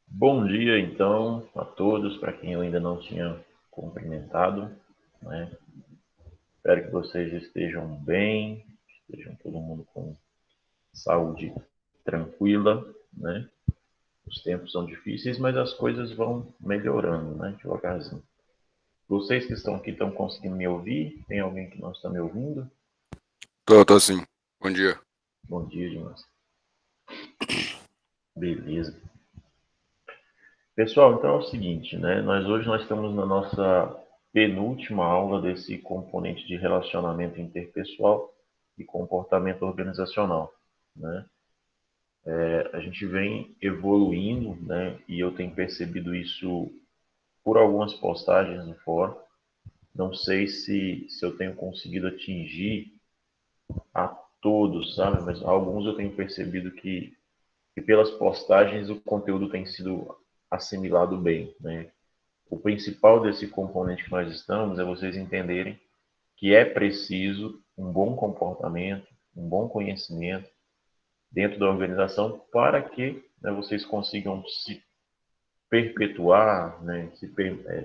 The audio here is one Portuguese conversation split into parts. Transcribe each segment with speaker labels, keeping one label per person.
Speaker 1: Bom dia, então, a todos, para quem eu ainda não tinha cumprimentado, né? Espero que vocês estejam bem, estejam todo mundo com saúde tranquila, né? Os tempos são difíceis, mas as coisas vão melhorando, né? Devagarzinho. Vocês que estão aqui estão conseguindo me ouvir? Tem alguém que não está me ouvindo?
Speaker 2: Tô sim. Bom dia.
Speaker 1: Bom dia, Dimas. Beleza. Pessoal, então é o seguinte, né? Hoje nós estamos na nossa penúltima aula desse componente de relacionamento interpessoal e comportamento organizacional, né? A gente vem evoluindo, né? E eu tenho percebido isso por algumas postagens no fórum. Não sei se eu tenho conseguido atingir a todos, sabe? Mas alguns eu tenho percebido que pelas postagens o conteúdo tem sido assimilado bem, né? O principal desse componente que nós estamos é vocês entenderem que é preciso um bom comportamento, um bom conhecimento dentro da organização para que, né, vocês consigam se perpetuar, né,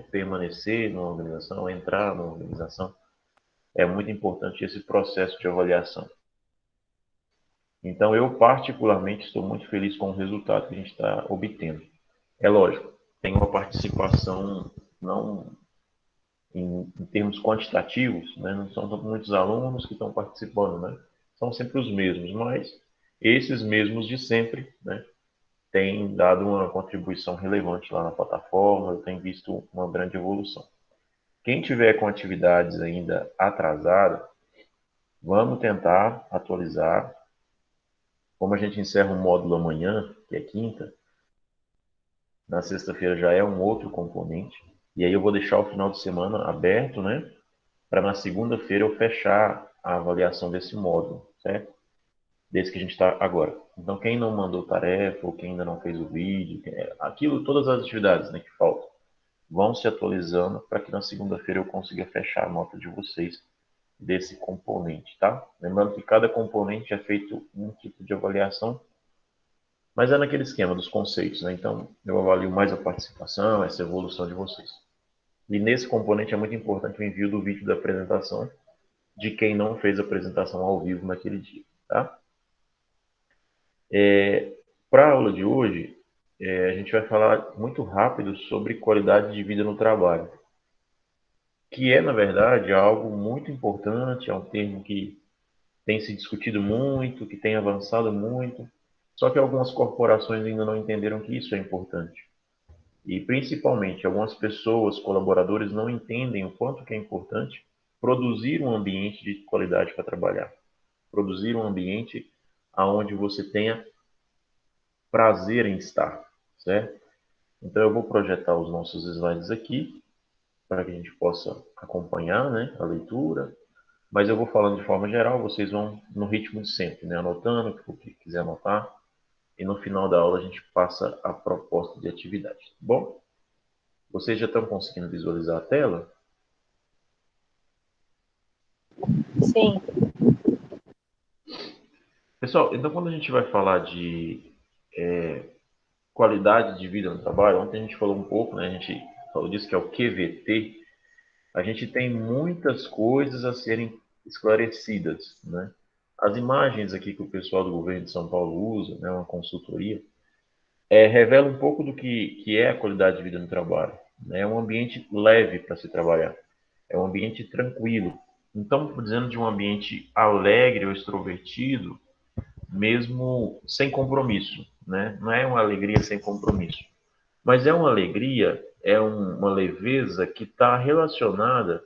Speaker 1: permanecer na organização, entrar na organização. É muito importante esse processo de avaliação. Então, eu particularmente estou muito feliz com o resultado que a gente está obtendo. É lógico, tem uma participação não em termos quantitativos, né? Não são muitos alunos que estão participando, né? São sempre os mesmos, mas esses mesmos de sempre, né, têm dado uma contribuição relevante lá na plataforma, eu tenho visto uma grande evolução. Quem tiver com atividades ainda atrasadas, vamos tentar atualizar. Como a gente encerra um módulo amanhã, que é quinta, na sexta-feira já é um outro componente, e aí eu vou deixar o final de semana aberto, né, para na segunda-feira eu fechar a avaliação desse módulo, certo? Desse que a gente está agora. Então, quem não mandou tarefa, ou quem ainda não fez o vídeo, aquilo, todas as atividades, né, que faltam, vão se atualizando para que na segunda-feira eu consiga fechar a nota de vocês desse componente, tá? Lembrando que cada componente é feito um tipo de avaliação, mas é naquele esquema dos conceitos, né? Então, eu avalio mais a participação, essa evolução de vocês. E nesse componente é muito importante o envio do vídeo da apresentação de quem não fez a apresentação ao vivo naquele dia, tá? Para a aula de hoje, a gente vai falar muito rápido sobre qualidade de vida no trabalho, que é, na verdade, algo muito importante, é um termo que tem se discutido muito, que tem avançado muito, só que algumas corporações ainda não entenderam que isso é importante. E, principalmente, algumas pessoas, colaboradores, não entendem o quanto que é importante produzir um ambiente de qualidade para trabalhar. Produzir um ambiente onde você tenha prazer em estar, certo? Então eu vou projetar os nossos slides aqui para que a gente possa acompanhar, né, a leitura, mas eu vou falando de forma geral, vocês vão no ritmo de sempre, né, anotando o que quiser anotar, e no final da aula a gente passa a proposta de atividade. Bom, vocês já estão conseguindo visualizar a tela?
Speaker 3: Sim.
Speaker 1: Pessoal, então quando a gente vai falar de qualidade de vida no trabalho, ontem a gente falou um pouco, né, a gente falou disso que é o QVT, a gente tem muitas coisas a serem esclarecidas, né? As imagens aqui que o pessoal do governo de São Paulo usa, né, uma consultoria, revela um pouco do que é a qualidade de vida no trabalho. Né? É um ambiente leve para se trabalhar, é um ambiente tranquilo. Então, dizendo de um ambiente alegre ou extrovertido, mesmo sem compromisso, né? Não é uma alegria sem compromisso, mas é uma alegria, uma leveza que está relacionada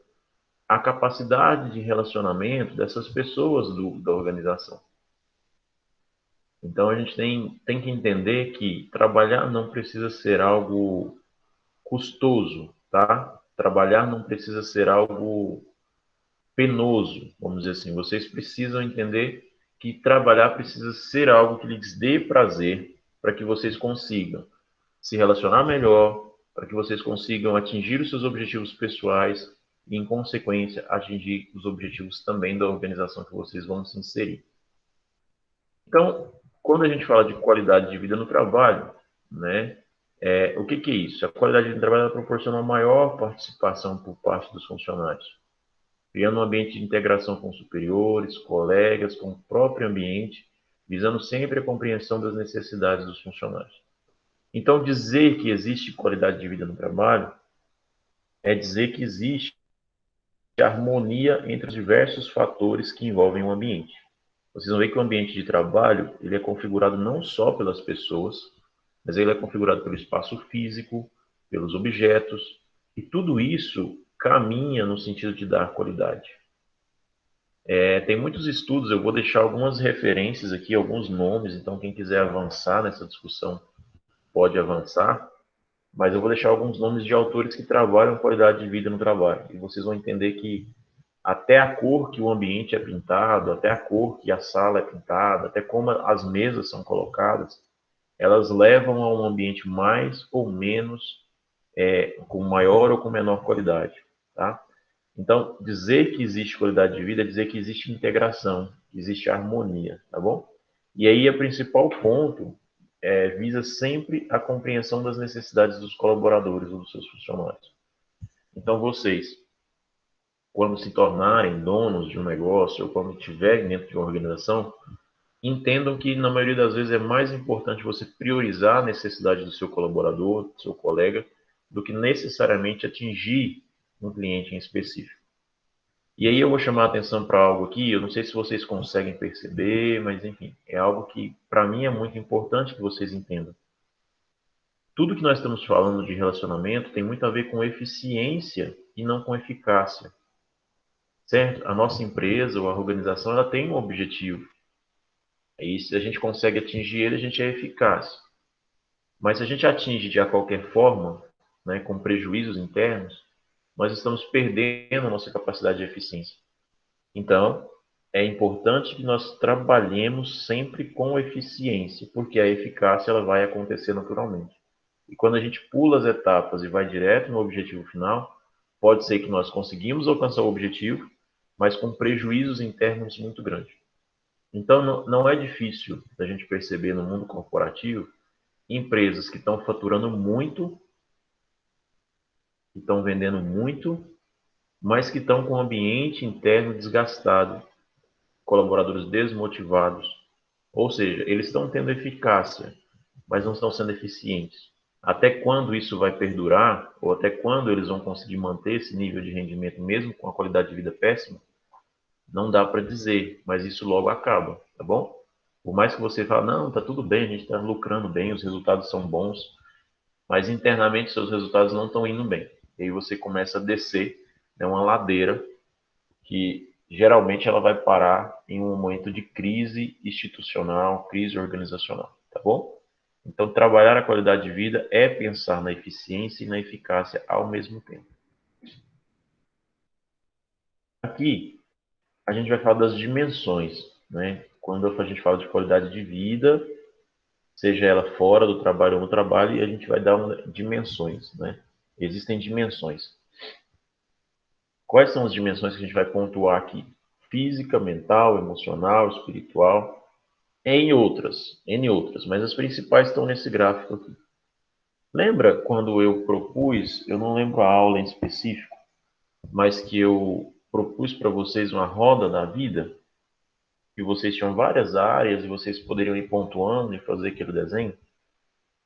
Speaker 1: a capacidade de relacionamento dessas pessoas da organização. Então a gente tem que entender que trabalhar não precisa ser algo custoso, tá? Trabalhar não precisa ser algo penoso, vamos dizer assim. Vocês precisam entender que trabalhar precisa ser algo que lhes dê prazer para que vocês consigam se relacionar melhor, para que vocês consigam atingir os seus objetivos pessoais e, em consequência, atingir os objetivos também da organização que vocês vão se inserir. Então, quando a gente fala de qualidade de vida no trabalho, né, o que é isso? A qualidade de vida no trabalho proporciona uma maior participação por parte dos funcionários, criando um ambiente de integração com superiores, colegas, com o próprio ambiente, visando sempre a compreensão das necessidades dos funcionários. Então, dizer que existe qualidade de vida no trabalho é dizer que existe harmonia entre os diversos fatores que envolvem o ambiente. Vocês vão ver que o ambiente de trabalho ele é configurado não só pelas pessoas, mas ele é configurado pelo espaço físico, pelos objetos, e tudo isso caminha no sentido de dar qualidade. Tem muitos estudos, eu vou deixar algumas referências aqui, alguns nomes, então quem quiser avançar nessa discussão pode avançar, mas eu vou deixar alguns nomes de autores que trabalham qualidade de vida no trabalho, e vocês vão entender que até a cor que o ambiente é pintado, até a cor que a sala é pintada, até como as mesas são colocadas, elas levam a um ambiente mais ou menos, com maior ou com menor qualidade, tá? Então, dizer que existe qualidade de vida é dizer que existe integração, que existe harmonia, tá bom? E aí, o principal ponto visa sempre a compreensão das necessidades dos colaboradores ou dos seus funcionários. Então, vocês, quando se tornarem donos de um negócio ou quando estiverem dentro de uma organização, entendam que, na maioria das vezes, é mais importante você priorizar a necessidade do seu colaborador, do seu colega, do que necessariamente atingir um cliente em específico. E aí eu vou chamar a atenção para algo aqui, eu não sei se vocês conseguem perceber, mas enfim, é algo que para mim é muito importante que vocês entendam. Tudo que nós estamos falando de relacionamento tem muito a ver com eficiência e não com eficácia, certo? A nossa empresa ou a organização, ela tem um objetivo. E se a gente consegue atingir ele, a gente é eficaz. Mas se a gente atinge de qualquer forma, né, com prejuízos internos, nós estamos perdendo a nossa capacidade de eficiência. Então, é importante que nós trabalhemos sempre com eficiência, porque a eficácia ela vai acontecer naturalmente. E quando a gente pula as etapas e vai direto no objetivo final, pode ser que nós conseguimos alcançar o objetivo, mas com prejuízos internos muito grandes. Então, não é difícil da gente perceber no mundo corporativo empresas que estão faturando muito, que estão vendendo muito, mas que estão com o ambiente interno desgastado, colaboradores desmotivados. Ou seja, eles estão tendo eficácia, mas não estão sendo eficientes. Até quando isso vai perdurar, ou até quando eles vão conseguir manter esse nível de rendimento, mesmo com a qualidade de vida péssima, não dá para dizer, mas isso logo acaba, tá bom? Por mais que você fale, não, tá tudo bem, a gente está lucrando bem, os resultados são bons, mas internamente seus resultados não estão indo bem. E aí você começa a descer, né, uma ladeira que geralmente ela vai parar em um momento de crise institucional, crise organizacional, tá bom? Então, trabalhar a qualidade de vida é pensar na eficiência e na eficácia ao mesmo tempo. Aqui, a gente vai falar das dimensões, né? Quando a gente fala de qualidade de vida, seja ela fora do trabalho ou no trabalho, e a gente vai dar dimensões, né? Existem dimensões. Quais são as dimensões que a gente vai pontuar aqui? Física, mental, emocional, espiritual, N outras, mas as principais estão nesse gráfico aqui. Lembra quando eu propus, eu não lembro a aula em específico, mas que eu propus para vocês uma roda da vida, e vocês tinham várias áreas e vocês poderiam ir pontuando e fazer aquele desenho?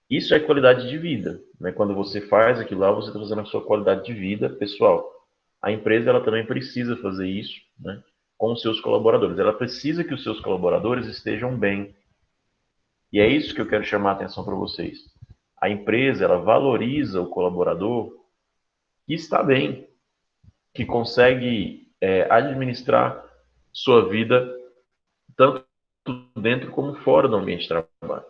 Speaker 1: Isso é qualidade de vida, né? Quando você faz aquilo lá, você está fazendo a sua qualidade de vida pessoal. A empresa ela também precisa fazer isso, né, com os seus colaboradores. Ela precisa que os seus colaboradores estejam bem. E é isso que eu quero chamar a atenção para vocês. A empresa ela valoriza o colaborador que está bem, que consegue administrar sua vida tanto dentro como fora do ambiente de trabalho.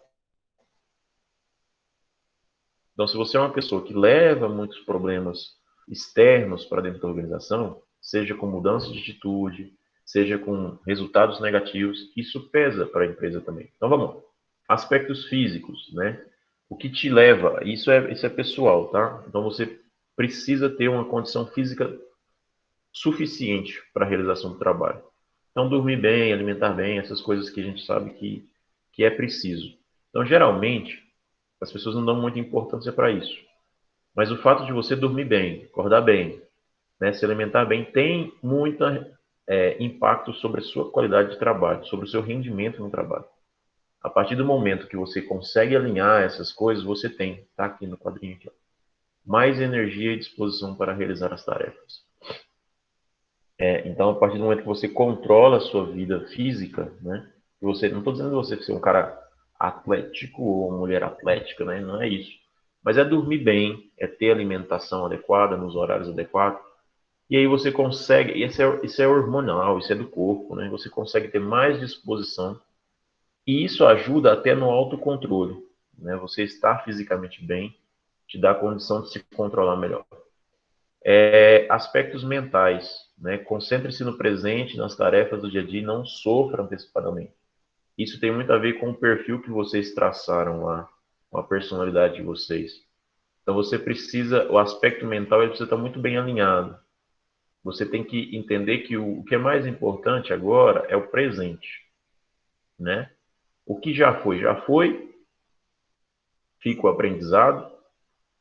Speaker 1: Então, se você é uma pessoa que leva muitos problemas externos para dentro da organização, seja com mudança de atitude, seja com resultados negativos, isso pesa para a empresa também. Então, vamos lá. Aspectos físicos, né? O que te leva, isso é pessoal, tá? Então, você precisa ter uma condição física suficiente para a realização do trabalho. Então, dormir bem, alimentar bem, essas coisas que a gente sabe que que é preciso. Então, geralmente, as pessoas não dão muita importância para isso. Mas o fato de você dormir bem, acordar bem, né, se alimentar bem, tem muito impacto sobre a sua qualidade de trabalho, sobre o seu rendimento no trabalho. A partir do momento que você consegue alinhar essas coisas, você tem, tá aqui no quadrinho aqui, ó, mais energia e disposição para realizar as tarefas. Então, a partir do momento que você controla a sua vida física, né, você, não estou dizendo você ser um cara atlético ou mulher atlética, né, não é isso. Mas é dormir bem, é ter alimentação adequada, nos horários adequados, e aí você consegue, isso é hormonal, isso é do corpo, né, você consegue ter mais disposição, e isso ajuda até no autocontrole, né, você estar fisicamente bem, te dá a condição de se controlar melhor. Aspectos mentais, né? Concentre-se no presente, nas tarefas do dia a dia e não sofra antecipadamente. Isso tem muito a ver com o perfil que vocês traçaram lá, com a personalidade de vocês. Então você precisa, o aspecto mental ele precisa estar muito bem alinhado. Você tem que entender que o que é mais importante agora é o presente, né? O que já foi, fica o aprendizado,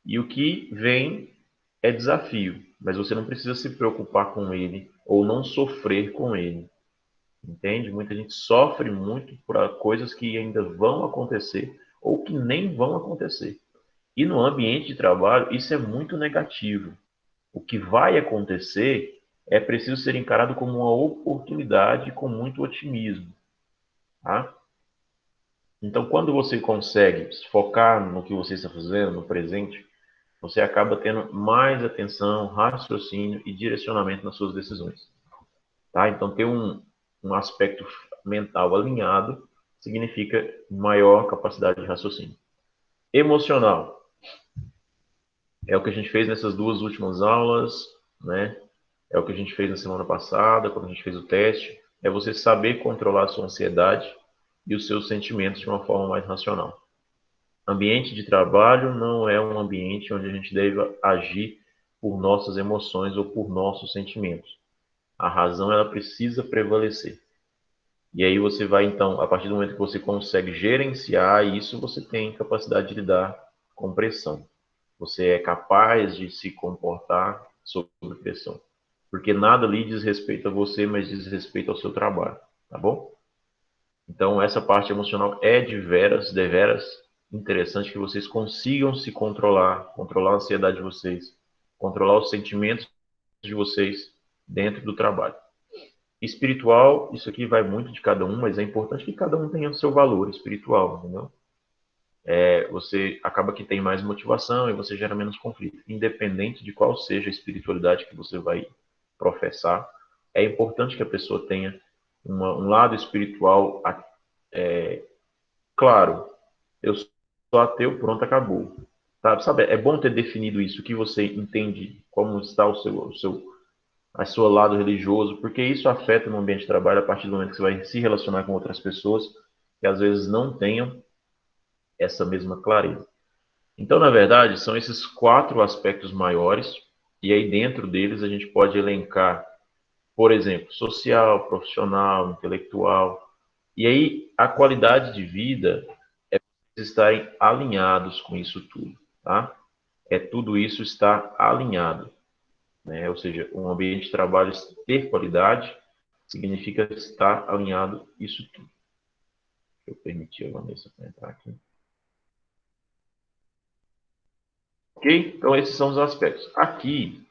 Speaker 1: e o que vem é desafio, mas você não precisa se preocupar com ele ou não sofrer com ele. Entende? Muita gente sofre muito por coisas que ainda vão acontecer ou que nem vão acontecer. E no ambiente de trabalho, isso é muito negativo. O que vai acontecer é preciso ser encarado como uma oportunidade com muito otimismo. Tá? Então, quando você consegue focar no que você está fazendo, no presente, você acaba tendo mais atenção, raciocínio e direcionamento nas suas decisões. Tá? Então, ter um aspecto mental alinhado significa maior capacidade de raciocínio. Emocional. É o que a gente fez nessas duas últimas aulas, né? É o que a gente fez na semana passada, quando a gente fez o teste. É você saber controlar a sua ansiedade e os seus sentimentos de uma forma mais racional. Ambiente de trabalho não é um ambiente onde a gente deve agir por nossas emoções ou por nossos sentimentos. A razão ela precisa prevalecer. E aí você vai, então, a partir do momento que você consegue gerenciar isso, você tem capacidade de lidar com pressão. Você é capaz de se comportar sob pressão. Porque nada ali diz respeito a você, mas diz respeito ao seu trabalho. Tá bom? Então, essa parte emocional é deveras interessante que vocês consigam se controlar a ansiedade de vocês, controlar os sentimentos de vocês dentro do trabalho. Espiritual, isso aqui vai muito de cada um, mas é importante que cada um tenha o seu valor espiritual, entendeu? Você acaba que tem mais motivação e você gera menos conflito. Independente de qual seja a espiritualidade que você vai professar, é importante que a pessoa tenha um lado espiritual claro. Eu sou ateu, pronto, acabou. Tá? Sabe, é bom ter definido isso, que você entende como está a seu lado religioso, porque isso afeta no ambiente de trabalho a partir do momento que você vai se relacionar com outras pessoas que às vezes não tenham essa mesma clareza. Então, na verdade, são esses 4 aspectos maiores, e aí dentro deles a gente pode elencar, por exemplo, social, profissional, intelectual, e aí a qualidade de vida é estarem alinhados com isso tudo, tá? Tudo isso está alinhado, né? Ou seja, um ambiente de trabalho ter qualidade significa estar alinhado isso tudo. Deixa eu permitir a Vanessa entrar aqui. Ok? Então, esses são os aspectos. Aqui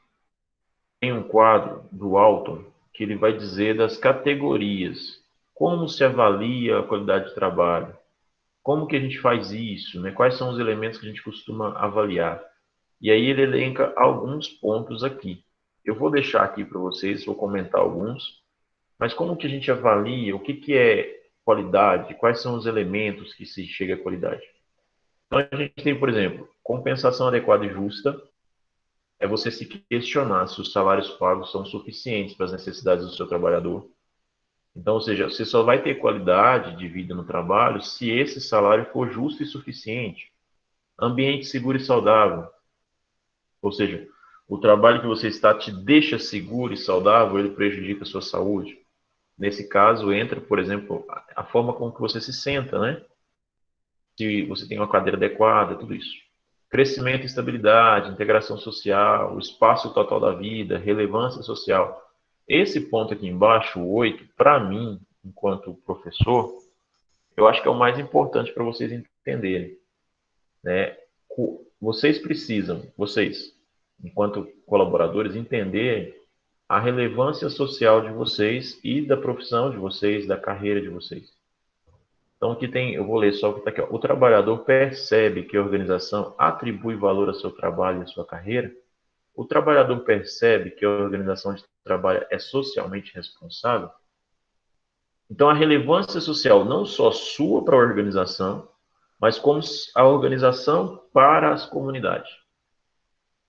Speaker 1: tem um quadro do Alton que ele vai dizer das categorias. Como se avalia a qualidade de trabalho? Como que a gente faz isso? Né? Quais são os elementos que a gente costuma avaliar? E aí ele elenca alguns pontos aqui. Eu vou deixar aqui para vocês, vou comentar alguns. Mas como que a gente avalia? O que que é qualidade? Quais são os elementos que se chega à qualidade? Então a gente tem, por exemplo, compensação adequada e justa. É você se questionar se os salários pagos são suficientes para as necessidades do seu trabalhador. Então, ou seja, você só vai ter qualidade de vida no trabalho se esse salário for justo e suficiente. Ambiente seguro e saudável. Ou seja, o trabalho que você está te deixa seguro e saudável, ele prejudica a sua saúde. Nesse caso, entra, por exemplo, a forma como que você se senta, né? se você tem uma cadeira adequada, tudo isso. Crescimento e estabilidade, integração social, o espaço total da vida, relevância social. Esse ponto aqui embaixo, o 8, para mim, enquanto professor, eu acho que é o mais importante para vocês entenderem, né? Vocês precisam, vocês, enquanto colaboradores, entenderem a relevância social de vocês e da profissão de vocês, da carreira de vocês. Então, aqui tem, eu vou ler só o que está aqui. Ó. O trabalhador percebe que a organização atribui valor ao seu trabalho e à sua carreira. O trabalhador percebe que a organização de trabalho é socialmente responsável. Então, a relevância social não só sua para a organização, mas como a organização para as comunidades.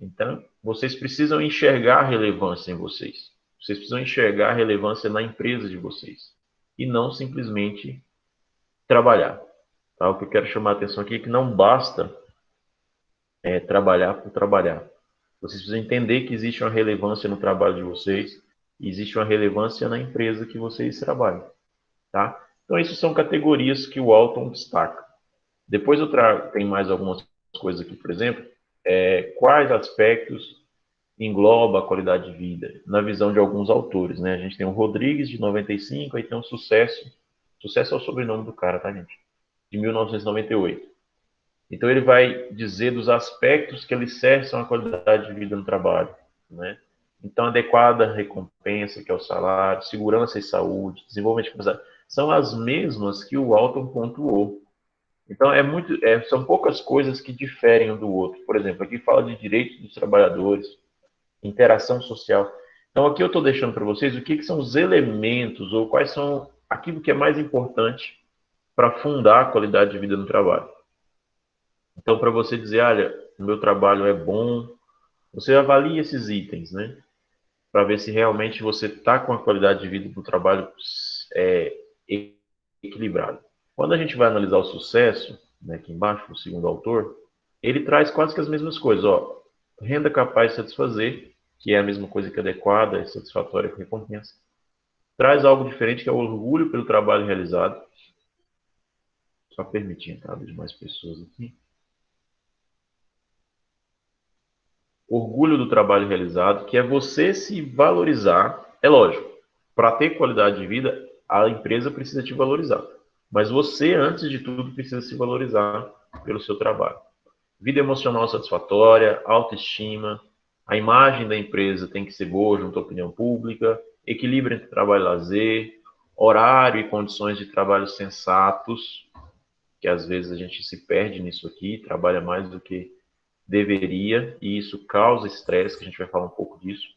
Speaker 1: Então, vocês precisam enxergar a relevância em vocês. Vocês precisam enxergar a relevância na empresa de vocês. E não simplesmente trabalhar. Tá? O que eu quero chamar a atenção aqui é que não basta trabalhar por trabalhar. Vocês precisam entender que existe uma relevância no trabalho de vocês e existe uma relevância na empresa que vocês trabalham. Tá? Então, isso são categorias que o Walton destaca. Depois eu trago, tem mais algumas coisas aqui, por exemplo, quais aspectos engloba a qualidade de vida, na visão de alguns autores, né? A gente tem o Rodrigues, de 95, aí tem o Sucesso. Sucesso é o sobrenome do cara, tá, gente? De 1998. Então, ele vai dizer dos aspectos que alicerçam a qualidade de vida no trabalho, né? Então, adequada recompensa, que é o salário, segurança e saúde, desenvolvimento de capacidade, são as mesmas que o Walton pontuou. Então, são poucas coisas que diferem um do outro. Por exemplo, aqui fala de direitos dos trabalhadores, interação social. Então, aqui eu estou deixando para vocês o que são os elementos ou quais são aquilo que é mais importante para fundar a qualidade de vida no trabalho. Então, para você dizer, olha, o meu trabalho é bom, você avalia esses itens, né? Para ver se realmente você está com a qualidade de vida do trabalho equilibrada. Quando a gente vai analisar o sucesso, né, aqui embaixo, o segundo autor, ele traz quase que as mesmas coisas. Ó, renda capaz de satisfazer, que é a mesma coisa que adequada, é satisfatória com recompensa. Traz algo diferente, que é o orgulho pelo trabalho realizado. Só permitir a entrada de mais pessoas aqui. Orgulho do trabalho realizado, que é você se valorizar. É lógico, para ter qualidade de vida, a empresa precisa te valorizar. Mas você, antes de tudo, precisa se valorizar pelo seu trabalho. Vida emocional satisfatória, autoestima, a imagem da empresa tem que ser boa junto à opinião pública, equilíbrio entre trabalho e lazer, horário e condições de trabalho sensatos, que às vezes a gente se perde nisso aqui, trabalha mais do que deveria, e isso causa estresse, que a gente vai falar um pouco disso.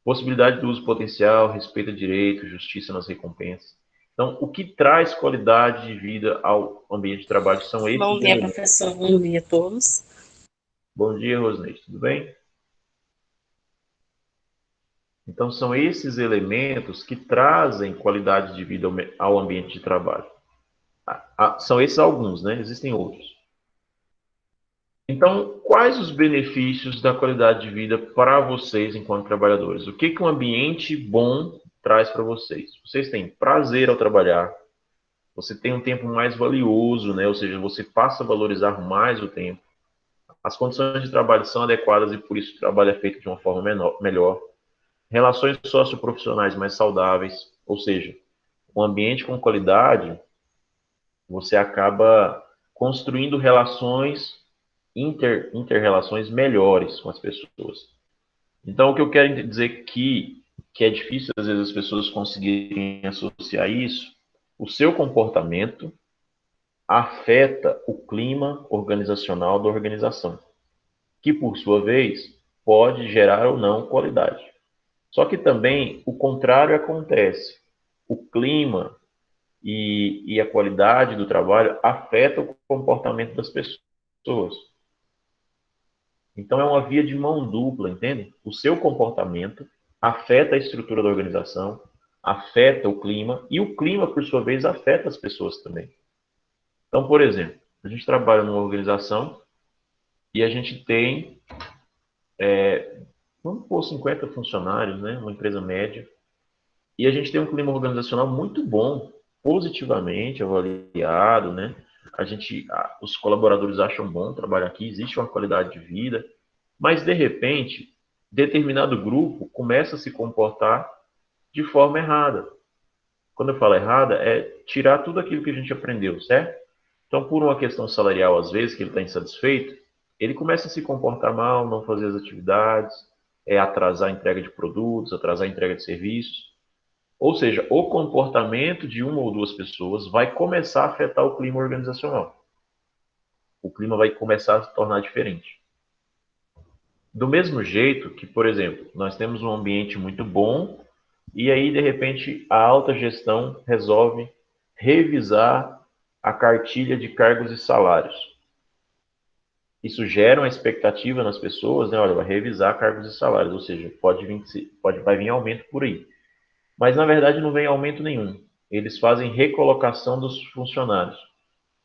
Speaker 1: Possibilidade do uso potencial, respeito a direito, justiça nas recompensas. Então, o que traz qualidade de vida ao ambiente de trabalho são esses
Speaker 3: Bom dia,
Speaker 1: elementos.
Speaker 3: professor. Bom dia a todos.
Speaker 1: Bom dia, Rosneide. Tudo bem? Então, são esses elementos que trazem qualidade de vida ao ambiente de trabalho. São esses alguns, né? Existem outros. Então, quais os benefícios da qualidade de vida para vocês enquanto trabalhadores? O que um ambiente bom traz para vocês? Vocês têm prazer ao trabalhar, você tem um tempo mais valioso, né? Ou seja, você passa a valorizar mais o tempo. As condições de trabalho são adequadas e por isso o trabalho é feito de uma forma melhor. Relações socioprofissionais mais saudáveis, ou seja, um ambiente com qualidade, você acaba construindo relações inter-relações melhores com as pessoas. Então, o que eu quero dizer que é difícil, às vezes, as pessoas conseguirem associar isso, o seu comportamento afeta o clima organizacional da organização, que, por sua vez, pode gerar ou não qualidade. Só que também o contrário acontece. O clima e a qualidade do trabalho afeta o comportamento das pessoas. Então, é uma via de mão dupla, entende? O seu comportamento afeta a estrutura da organização, afeta o clima, e o clima, por sua vez, afeta as pessoas também. Então, por exemplo, a gente trabalha numa organização e a gente tem, vamos pôr 50 funcionários, né? Uma empresa média, e a gente tem um clima organizacional muito bom, positivamente avaliado, né? os colaboradores acham bom trabalhar aqui, existe uma qualidade de vida, mas de repente, determinado grupo começa a se comportar de forma errada. Quando eu falo errada, é tirar tudo aquilo que a gente aprendeu, certo? Então, por uma questão salarial, às vezes, que ele está insatisfeito, ele começa a se comportar mal, não fazer as atividades, atrasar a entrega de produtos, atrasar a entrega de serviços. Ou seja, o comportamento de uma ou duas pessoas vai começar a afetar o clima organizacional. O clima vai começar a se tornar diferente. Do mesmo jeito que, por exemplo, nós temos um ambiente muito bom e aí, de repente, a alta gestão resolve revisar a cartilha de cargos e salários. Isso gera uma expectativa nas pessoas, né? Olha, vai revisar cargos e salários, ou seja, vai vir aumento por aí. Mas, na verdade, não vem aumento nenhum. Eles fazem recolocação dos funcionários.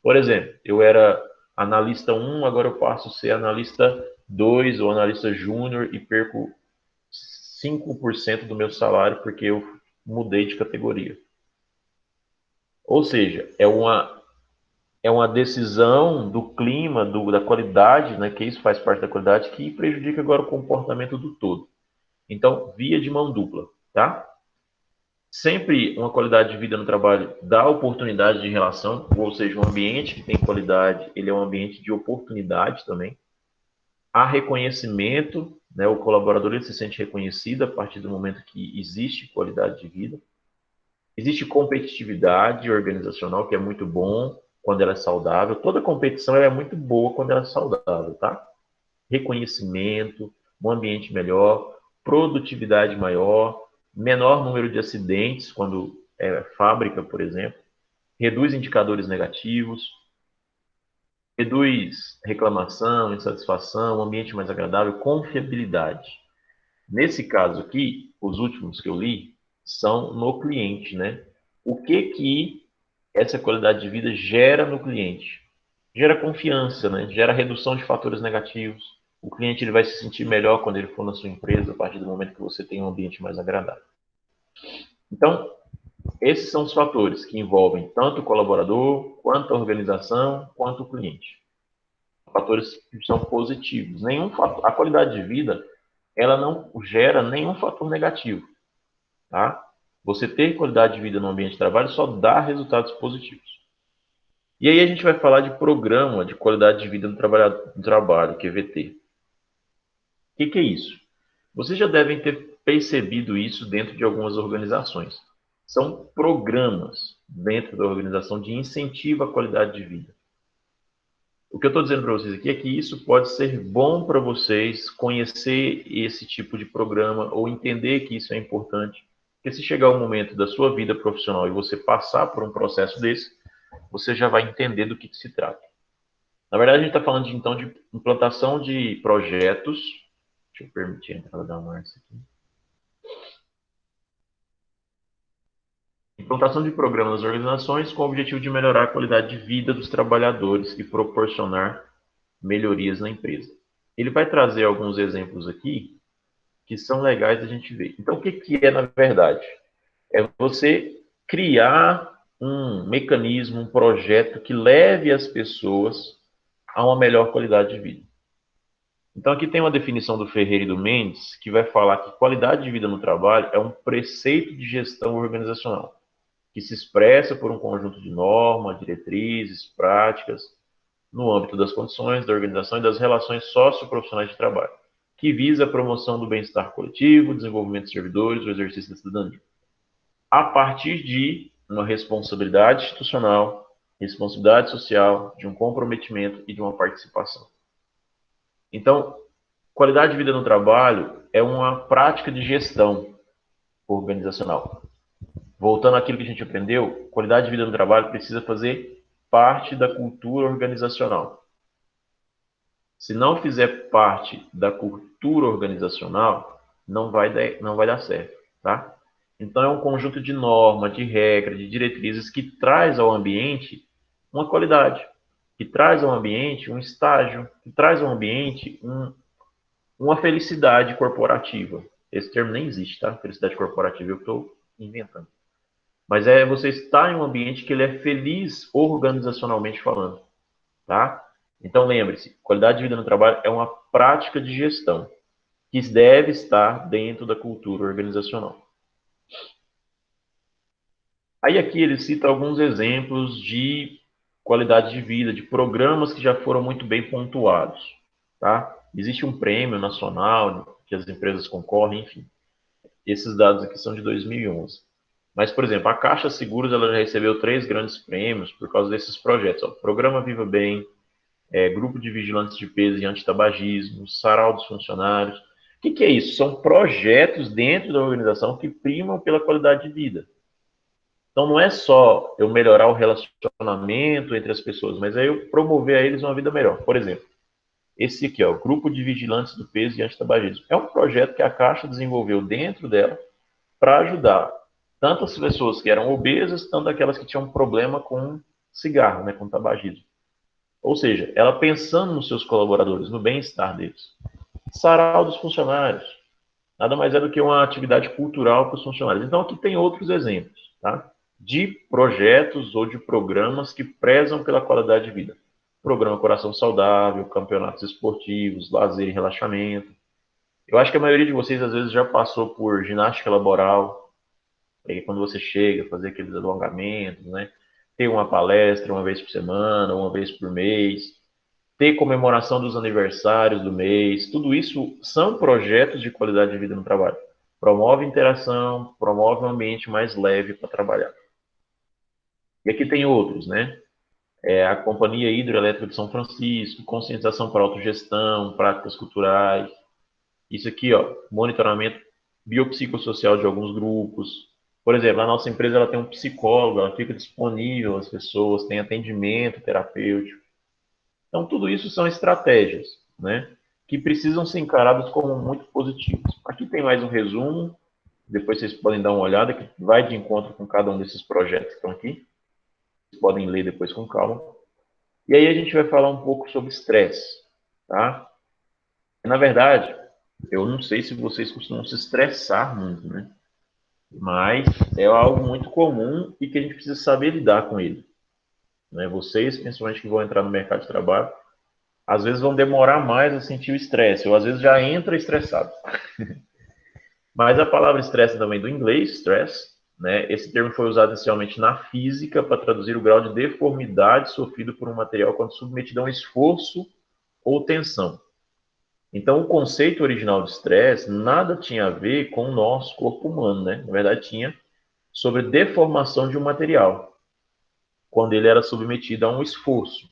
Speaker 1: Por exemplo, eu era analista 1, agora eu passo a ser analista 2 ou analista júnior e perco 5% do meu salário porque eu mudei de categoria. Ou seja, é uma decisão do clima, da qualidade, né, que isso faz parte da qualidade, que prejudica agora o comportamento do todo. Então, via de mão dupla, tá? Sempre uma qualidade de vida no trabalho dá oportunidade de relação, ou seja, um ambiente que tem qualidade, ele é um ambiente de oportunidade também. Há reconhecimento, né, o colaborador ele se sente reconhecido a partir do momento que existe qualidade de vida. Existe competitividade organizacional, que é muito bom quando ela é saudável. Toda competição ela é muito boa quando ela é saudável, tá? Reconhecimento, um ambiente melhor, produtividade maior, menor número de acidentes quando é fábrica, por exemplo, reduz indicadores negativos, reduz reclamação, insatisfação, um ambiente mais agradável, confiabilidade. Nesse caso aqui, os últimos que eu li são no cliente, né? O que essa qualidade de vida gera no cliente? Gera confiança, né? Gera redução de fatores negativos. O cliente ele vai se sentir melhor quando ele for na sua empresa a partir do momento que você tem um ambiente mais agradável. Então, esses são os fatores que envolvem tanto o colaborador, quanto a organização, quanto o cliente. Fatores que são positivos. A qualidade de vida ela não gera nenhum fator negativo, tá? Você ter qualidade de vida no ambiente de trabalho só dá resultados positivos. E aí a gente vai falar de programa de qualidade de vida no trabalho, QVT. O que é isso? Vocês já devem ter percebido isso dentro de algumas organizações. São programas dentro da organização de incentivo à qualidade de vida. O que eu estou dizendo para vocês aqui é que isso pode ser bom para vocês conhecer esse tipo de programa ou entender que isso é importante. Porque se chegar o momento da sua vida profissional e você passar por um processo desse, você já vai entender do que se trata. Na verdade, a gente está falando então de implantação de projetos. Deixa eu permitir a entrada da Márcia aqui. Implantação de programas nas organizações com o objetivo de melhorar a qualidade de vida dos trabalhadores e proporcionar melhorias na empresa. Ele vai trazer alguns exemplos aqui que são legais da gente ver. Então, o que é, na verdade? É você criar um mecanismo, um projeto que leve as pessoas a uma melhor qualidade de vida. Então, aqui tem uma definição do Ferreira e do Mendes que vai falar que qualidade de vida no trabalho é um preceito de gestão organizacional que se expressa por um conjunto de normas, diretrizes, práticas, no âmbito das condições da organização e das relações socioprofissionais de trabalho, que visa a promoção do bem-estar coletivo, o desenvolvimento dos servidores, o exercício da cidadania, a partir de uma responsabilidade institucional, responsabilidade social, de um comprometimento e de uma participação. Então, qualidade de vida no trabalho é uma prática de gestão organizacional. Voltando àquilo que a gente aprendeu, qualidade de vida no trabalho precisa fazer parte da cultura organizacional. Se não fizer parte da cultura organizacional, não vai dar certo, tá? Então é um conjunto de normas, de regras, de diretrizes que traz ao ambiente uma qualidade, que traz ao ambiente um estágio, que traz ao ambiente uma felicidade corporativa. Esse termo nem existe, tá? Felicidade corporativa eu estou inventando. mas é você estar em um ambiente que ele é feliz organizacionalmente falando, tá? Então lembre-se, qualidade de vida no trabalho é uma prática de gestão que deve estar dentro da cultura organizacional. Aí aqui ele cita alguns exemplos de qualidade de vida, de programas que já foram muito bem pontuados, tá? Existe um prêmio nacional que as empresas concorrem, enfim. Esses dados aqui são de 2011. Mas, por exemplo, a Caixa Seguros ela já recebeu 3 grandes prêmios por causa desses projetos. Ó. Programa Viva Bem, Grupo de Vigilantes de Peso e Antitabagismo, Sarau dos Funcionários. O que é isso? São projetos dentro da organização que primam pela qualidade de vida. Então, não é só eu melhorar o relacionamento entre as pessoas, mas é eu promover a eles uma vida melhor. Por exemplo, esse aqui, ó, o Grupo de Vigilantes do Peso e Antitabagismo. É um projeto que a Caixa desenvolveu dentro dela para ajudar tanto as pessoas que eram obesas, tanto aquelas que tinham problema com cigarro, né, com tabagismo. Ou seja, ela pensando nos seus colaboradores, no bem-estar deles. Sarau dos funcionários. Nada mais é do que uma atividade cultural para os funcionários. Então, aqui tem outros exemplos, tá? De projetos ou de programas que prezam pela qualidade de vida. Programa Coração Saudável, campeonatos esportivos, lazer e relaxamento. Eu acho que a maioria de vocês, às vezes, já passou por ginástica laboral, aí quando você chega, fazer aqueles alongamentos, né? Ter uma palestra uma vez por semana, uma vez por mês, ter comemoração dos aniversários do mês, tudo isso são projetos de qualidade de vida no trabalho. Promove interação, promove um ambiente mais leve para trabalhar. E aqui tem outros, né? A Companhia Hidroelétrica de São Francisco, conscientização para autogestão, práticas culturais. Isso aqui, ó, monitoramento biopsicossocial de alguns grupos. Por exemplo, a nossa empresa ela tem um psicólogo, ela fica disponível às pessoas, tem atendimento terapêutico. Então, tudo isso são estratégias, né, que precisam ser encaradas como muito positivas. Aqui tem mais um resumo, depois vocês podem dar uma olhada, que vai de encontro com cada um desses projetos que estão aqui. Vocês podem ler depois com calma. E aí a gente vai falar um pouco sobre estresse, tá? Na verdade, eu não sei se vocês costumam se estressar muito, né? Mas é algo muito comum e que a gente precisa saber lidar com ele. Né? Vocês, principalmente que vão entrar no mercado de trabalho, às vezes vão demorar mais a sentir o estresse, ou às vezes já entra estressado. Mas a palavra estresse também do inglês, stress, né? Esse termo foi usado inicialmente na física para traduzir o grau de deformidade sofrido por um material quando submetido a um esforço ou tensão. Então, o conceito original de estresse nada tinha a ver com o nosso corpo humano, né? Na verdade, tinha sobre deformação de um material, quando ele era submetido a um esforço.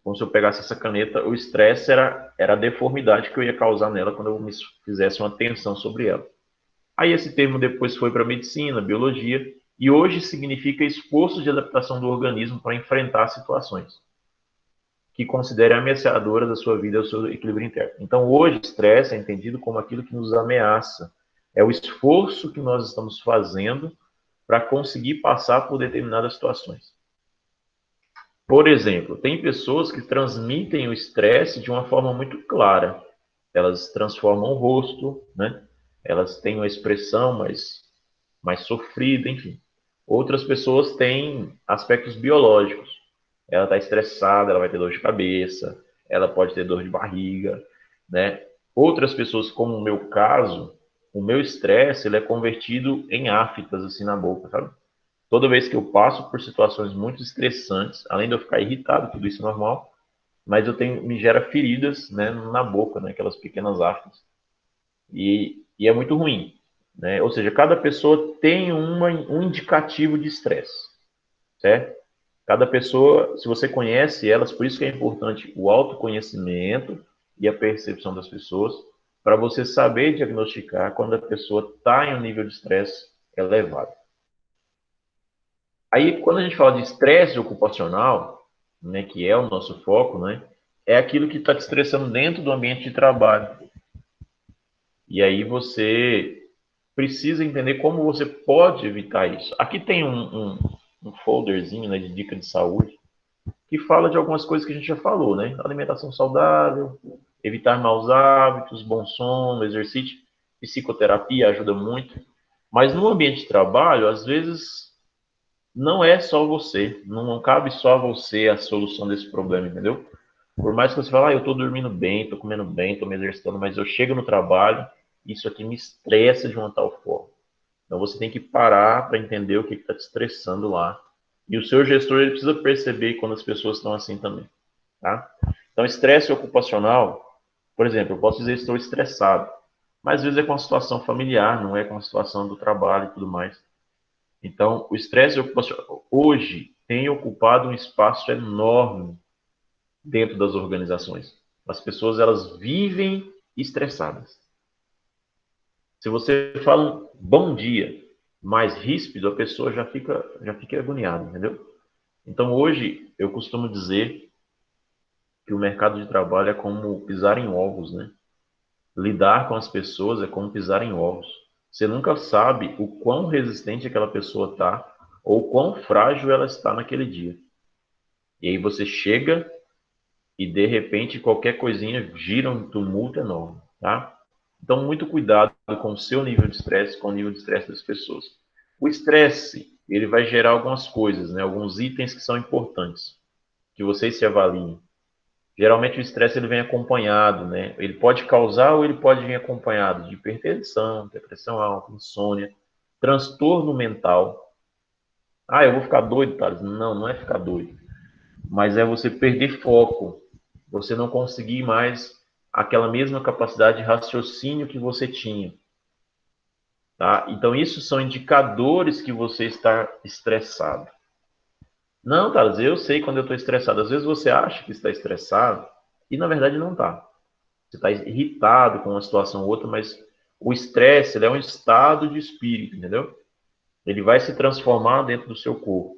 Speaker 1: Como se eu pegasse essa caneta, o estresse era a deformidade que eu ia causar nela quando eu me fizesse uma tensão sobre ela. Aí esse termo depois foi para a medicina, biologia, e hoje significa esforço de adaptação do organismo para enfrentar situações que considere ameaçadoras da sua vida e do seu equilíbrio interno. Então, hoje, estresse é entendido como aquilo que nos ameaça. É o esforço que nós estamos fazendo para conseguir passar por determinadas situações. Por exemplo, tem pessoas que transmitem o estresse de uma forma muito clara. Elas transformam o rosto, né? Elas têm uma expressão mais sofrida, enfim. Outras pessoas têm aspectos biológicos. Ela está estressada, ela vai ter dor de cabeça, ela pode ter dor de barriga, né? Outras pessoas, como o meu caso, o meu estresse ele é convertido em aftas assim na boca, sabe? Toda vez que eu passo por situações muito estressantes, além de eu ficar irritado, tudo isso é normal, mas me gera feridas, né, na boca, né, aquelas pequenas aftas. E é muito ruim, né? Ou seja, cada pessoa tem um indicativo de estresse, certo? Cada pessoa, se você conhece elas, por isso que é importante o autoconhecimento e a percepção das pessoas, para você saber diagnosticar quando a pessoa está em um nível de estresse elevado. Aí, quando a gente fala de estresse ocupacional, né, que é o nosso foco, né, é aquilo que está te estressando dentro do ambiente de trabalho. E aí você precisa entender como você pode evitar isso. Aqui tem um folderzinho, né, de dica de saúde, que fala de algumas coisas que a gente já falou, né? Alimentação saudável, evitar maus hábitos, bom sono, exercício, psicoterapia ajuda muito. Mas no ambiente de trabalho, às vezes não é só você, não cabe só a você a solução desse problema, entendeu? Por mais que você fale, eu estou dormindo bem, estou comendo bem, estou me exercitando, mas eu chego no trabalho, isso aqui me estressa de uma tal forma. Então você tem que parar para entender o que está te estressando lá. E o seu gestor ele precisa perceber quando as pessoas estão assim também. Tá? Então, estresse ocupacional, por exemplo, eu posso dizer que estou estressado, mas às vezes é com a situação familiar, não é com a situação do trabalho e tudo mais. Então, o estresse ocupacional hoje tem ocupado um espaço enorme dentro das organizações. As pessoas elas vivem estressadas. Se você fala um bom dia mais ríspido, a pessoa já fica agoniada, entendeu? Então, hoje, eu costumo dizer que o mercado de trabalho é como pisar em ovos, né? Lidar com as pessoas é como pisar em ovos. Você nunca sabe o quão resistente aquela pessoa está ou quão frágil ela está naquele dia. E aí você chega e, de repente, qualquer coisinha gira um tumulto enorme, tá? Então, muito cuidado com o seu nível de estresse, com o nível de estresse das pessoas. O estresse, ele vai gerar algumas coisas, né? Alguns itens que são importantes, que vocês se avaliem. Geralmente o estresse ele vem acompanhado, né? Ele pode causar ou ele pode vir acompanhado de hipertensão, depressão alta, insônia, transtorno mental. Ah, eu vou ficar doido, Thales? Não, não é ficar doido. Mas é você perder foco. Você não conseguir mais aquela mesma capacidade de raciocínio que você tinha. Tá? Então, isso são indicadores que você está estressado. Não, Thales, eu sei quando eu estou estressado. Às vezes você acha que está estressado e, na verdade, não está. Você está irritado com uma situação ou outra, mas o estresse ele é um estado de espírito, entendeu? Ele vai se transformar dentro do seu corpo.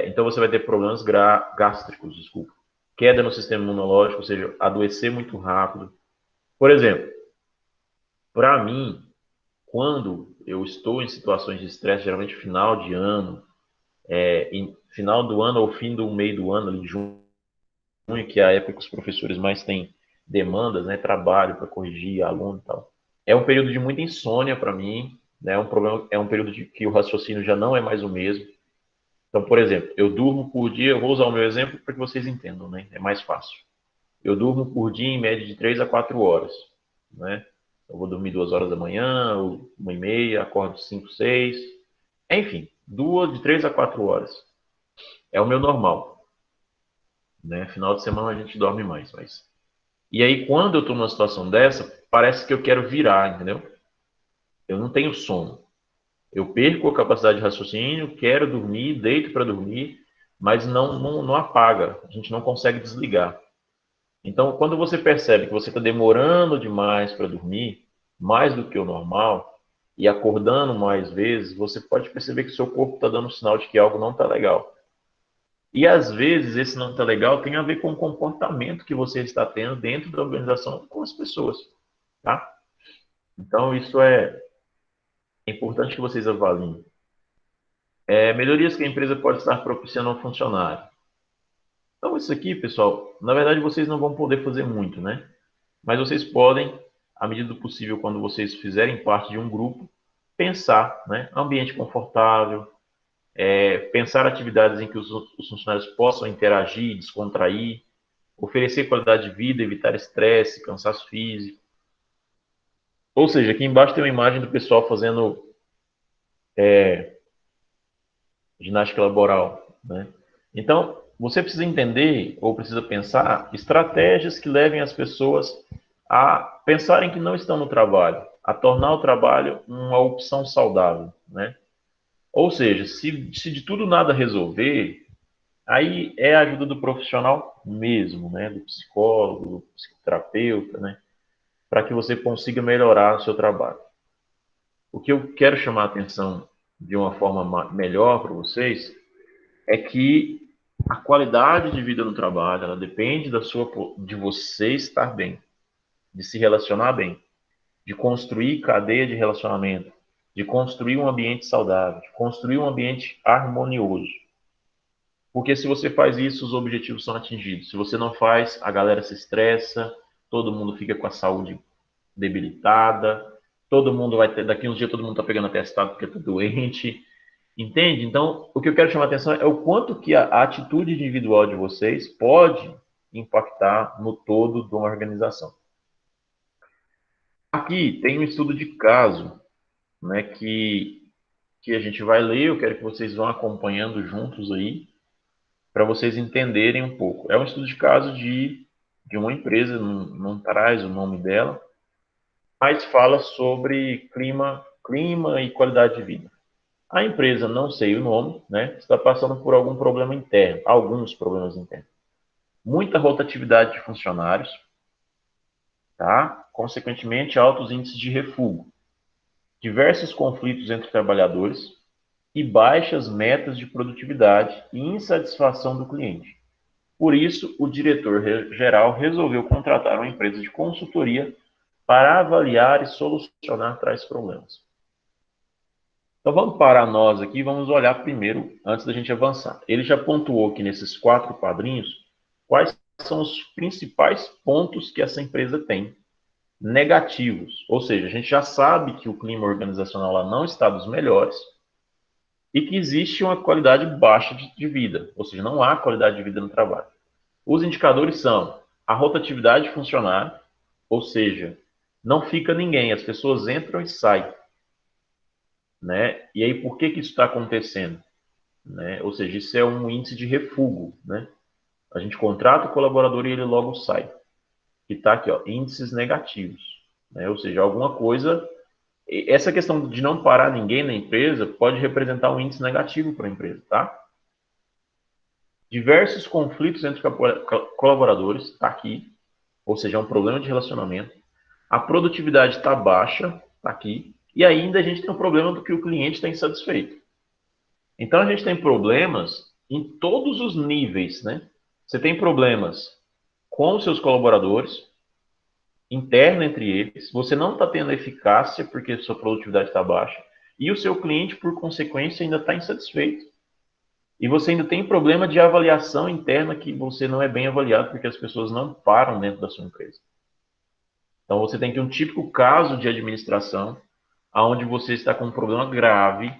Speaker 1: Então você vai ter problemas gástricos, desculpa. Queda no sistema imunológico, ou seja, adoecer muito rápido. Por exemplo, para mim, quando eu estou em situações de estresse, geralmente final de ano, final do ano ou fim do meio do ano, ali de junho, que é a época que os professores mais têm demandas, né, trabalho para corrigir aluno e tal. É um período de muita insônia para mim, né? É um período de que o raciocínio já não é mais o mesmo. Então, por exemplo, eu durmo por dia, eu vou usar o meu exemplo para que vocês entendam, né? É mais fácil. Eu durmo por dia em média de 3 a 4 horas, né? Eu vou dormir 2 horas da manhã, ou 1h30, acordo 5, 6. Enfim, de 3 a 4 horas. É o meu normal, né? Final de semana a gente dorme mais, mas... E aí, quando eu estou numa situação dessa, parece que eu quero virar, entendeu? Eu não tenho sono. Eu perco a capacidade de raciocínio, quero dormir, deito para dormir, mas não apaga, a gente não consegue desligar. Então, quando você percebe que você está demorando demais para dormir, mais do que o normal, e acordando mais vezes, você pode perceber que seu corpo está dando um sinal de que algo não está legal. E às vezes esse não está legal tem a ver com o comportamento que você está tendo dentro da organização com as pessoas, tá? Então, isso é importante que vocês avaliem. Melhorias que a empresa pode estar propiciando ao funcionário. Então, isso aqui, pessoal, na verdade vocês não vão poder fazer muito, né? Mas vocês podem, à medida do possível, quando vocês fizerem parte de um grupo, pensar, né? Ambiente confortável, pensar atividades em que os funcionários possam interagir, descontrair, oferecer qualidade de vida, evitar estresse, cansaço físico. Ou seja, aqui embaixo tem uma imagem do pessoal fazendo ginástica laboral, né? Então, você precisa entender ou precisa pensar estratégias que levem as pessoas a pensarem que não estão no trabalho, a tornar o trabalho uma opção saudável, né? Ou seja, se de tudo nada resolver, aí é a ajuda do profissional mesmo, né? Do psicólogo, do psicoterapeuta, né? Para que você consiga melhorar o seu trabalho. O que eu quero chamar a atenção de uma forma melhor para vocês é que a qualidade de vida no trabalho, ela depende de você estar bem, de se relacionar bem, de construir cadeia de relacionamento, de construir um ambiente saudável, de construir um ambiente harmonioso. Porque se você faz isso, os objetivos são atingidos. Se você não faz, a galera se estressa, todo mundo fica com a saúde debilitada, todo mundo vai ter, daqui uns dias todo mundo está pegando atestado porque está doente. Entende? Então, o que eu quero chamar a atenção é o quanto que a atitude individual de vocês pode impactar no todo de uma organização. Aqui tem um estudo de caso, né, que a gente vai ler, eu quero que vocês vão acompanhando juntos aí, para vocês entenderem um pouco. É um estudo de caso de uma empresa, não traz o nome dela, mas fala sobre clima e qualidade de vida. A empresa, não sei o nome, né, está passando por algum problema interno, alguns problemas internos. Muita rotatividade de funcionários, tá? Consequentemente, altos índices de refúgio, diversos conflitos entre trabalhadores e baixas metas de produtividade e insatisfação do cliente. Por isso, o diretor-geral resolveu contratar uma empresa de consultoria para avaliar e solucionar tais problemas. Então vamos parar nós aqui e vamos olhar primeiro, antes da gente avançar. Ele já pontuou aqui nesses 4 quadrinhos quais são os principais pontos que essa empresa tem negativos. Ou seja, a gente já sabe que o clima organizacional lá não está dos melhores e que existe uma qualidade baixa de vida, ou seja, não há qualidade de vida no trabalho. Os indicadores são a rotatividade funcionária, ou seja, não fica ninguém, as pessoas entram e saem. Né? E aí, por que isso está acontecendo? Né? Ou seja, isso é um índice de refúgio. Né? A gente contrata o colaborador e ele logo sai. Que está aqui, ó, índices negativos. Né? Ou seja, alguma coisa... Essa questão de não parar ninguém na empresa pode representar um índice negativo para a empresa. Tá? Diversos conflitos entre colaboradores, está aqui. Ou seja, é um problema de relacionamento. A produtividade está baixa, está aqui. E ainda a gente tem um problema do que o cliente está insatisfeito. Então, a gente tem problemas em todos os níveis, né? Você tem problemas com os seus colaboradores, interno entre eles, você não está tendo eficácia porque sua produtividade está baixa, e o seu cliente, por consequência, ainda está insatisfeito. E você ainda tem problema de avaliação interna que você não é bem avaliado porque as pessoas não param dentro da sua empresa. Então, você tem aqui um típico caso de administração onde você está com um problema grave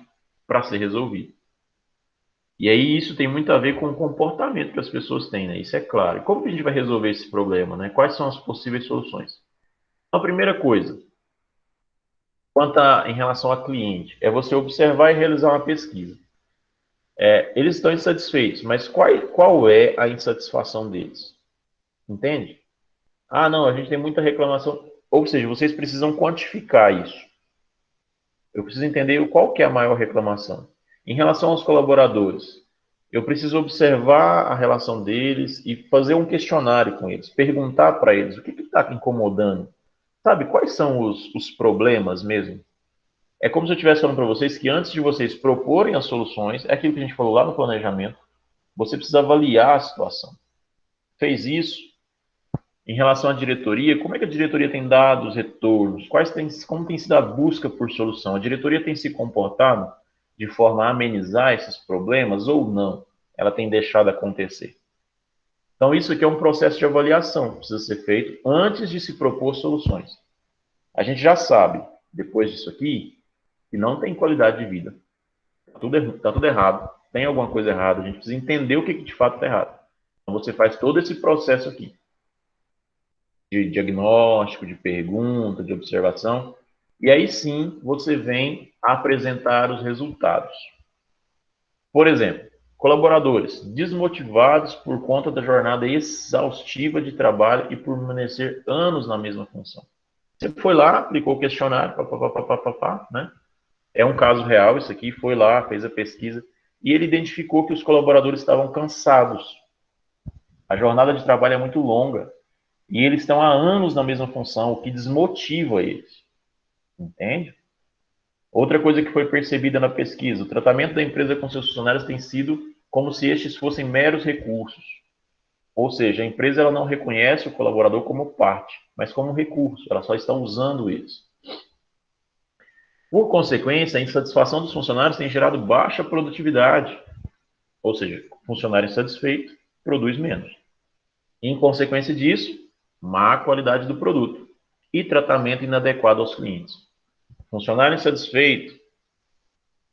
Speaker 1: para ser resolvido. E aí isso tem muito a ver com o comportamento que as pessoas têm, né? Isso é claro. E como que a gente vai resolver esse problema, né? Quais são as possíveis soluções? A primeira coisa, em relação a cliente, é você observar e realizar uma pesquisa. Eles estão insatisfeitos, mas qual é a insatisfação deles? Entende? Ah, não, a gente tem muita reclamação. Ou seja, vocês precisam quantificar isso. Eu preciso entender qual que é a maior reclamação. Em relação aos colaboradores, eu preciso observar a relação deles e fazer um questionário com eles, perguntar para eles o que está incomodando. Sabe, quais são os problemas mesmo? É como se eu estivesse falando para vocês que antes de vocês proporem as soluções, é aquilo que a gente falou lá no planejamento, você precisa avaliar a situação. Fez isso? Em relação à diretoria, como é que a diretoria tem dado os retornos? Como tem sido a busca por solução? A diretoria tem se comportado de forma a amenizar esses problemas ou não? Ela tem deixado acontecer? Então, isso aqui é um processo de avaliação que precisa ser feito antes de se propor soluções. A gente já sabe, depois disso aqui, que não tem qualidade de vida. Tá tudo errado, tem alguma coisa errada, a gente precisa entender o que de fato está errado. Então, você faz todo esse processo aqui de diagnóstico, de pergunta, de observação, e aí sim você vem apresentar os resultados. Por exemplo, colaboradores desmotivados por conta da jornada exaustiva de trabalho e por permanecer anos na mesma função. Você foi lá, aplicou o questionário, né? É um caso real isso aqui, foi lá, fez a pesquisa, e ele identificou que os colaboradores estavam cansados. A jornada de trabalho é muito longa, e eles estão há anos na mesma função, o que desmotiva eles. Entende? Outra coisa que foi percebida na pesquisa, o tratamento da empresa com seus funcionários tem sido como se estes fossem meros recursos. Ou seja, a empresa ela não reconhece o colaborador como parte, mas como recurso, ela só está usando eles. Por consequência, a insatisfação dos funcionários tem gerado baixa produtividade. Ou seja, funcionário insatisfeito produz menos. Em consequência disso, má qualidade do produto e tratamento inadequado aos clientes. Funcionário insatisfeito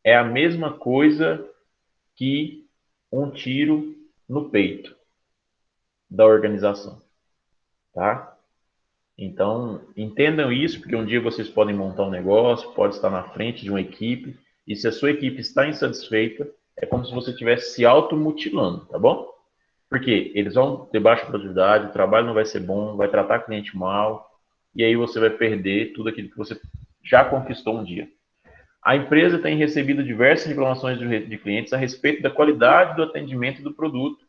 Speaker 1: é a mesma coisa que um tiro no peito da organização, tá? Então, entendam isso, porque um dia vocês podem montar um negócio, pode estar na frente de uma equipe, e se a sua equipe está insatisfeita, é como se você estivesse se automutilando, tá bom? Porque eles vão ter baixa produtividade, o trabalho não vai ser bom, vai tratar o cliente mal, e aí você vai perder tudo aquilo que você já conquistou um dia. A empresa tem recebido diversas reclamações de clientes a respeito da qualidade do atendimento do produto.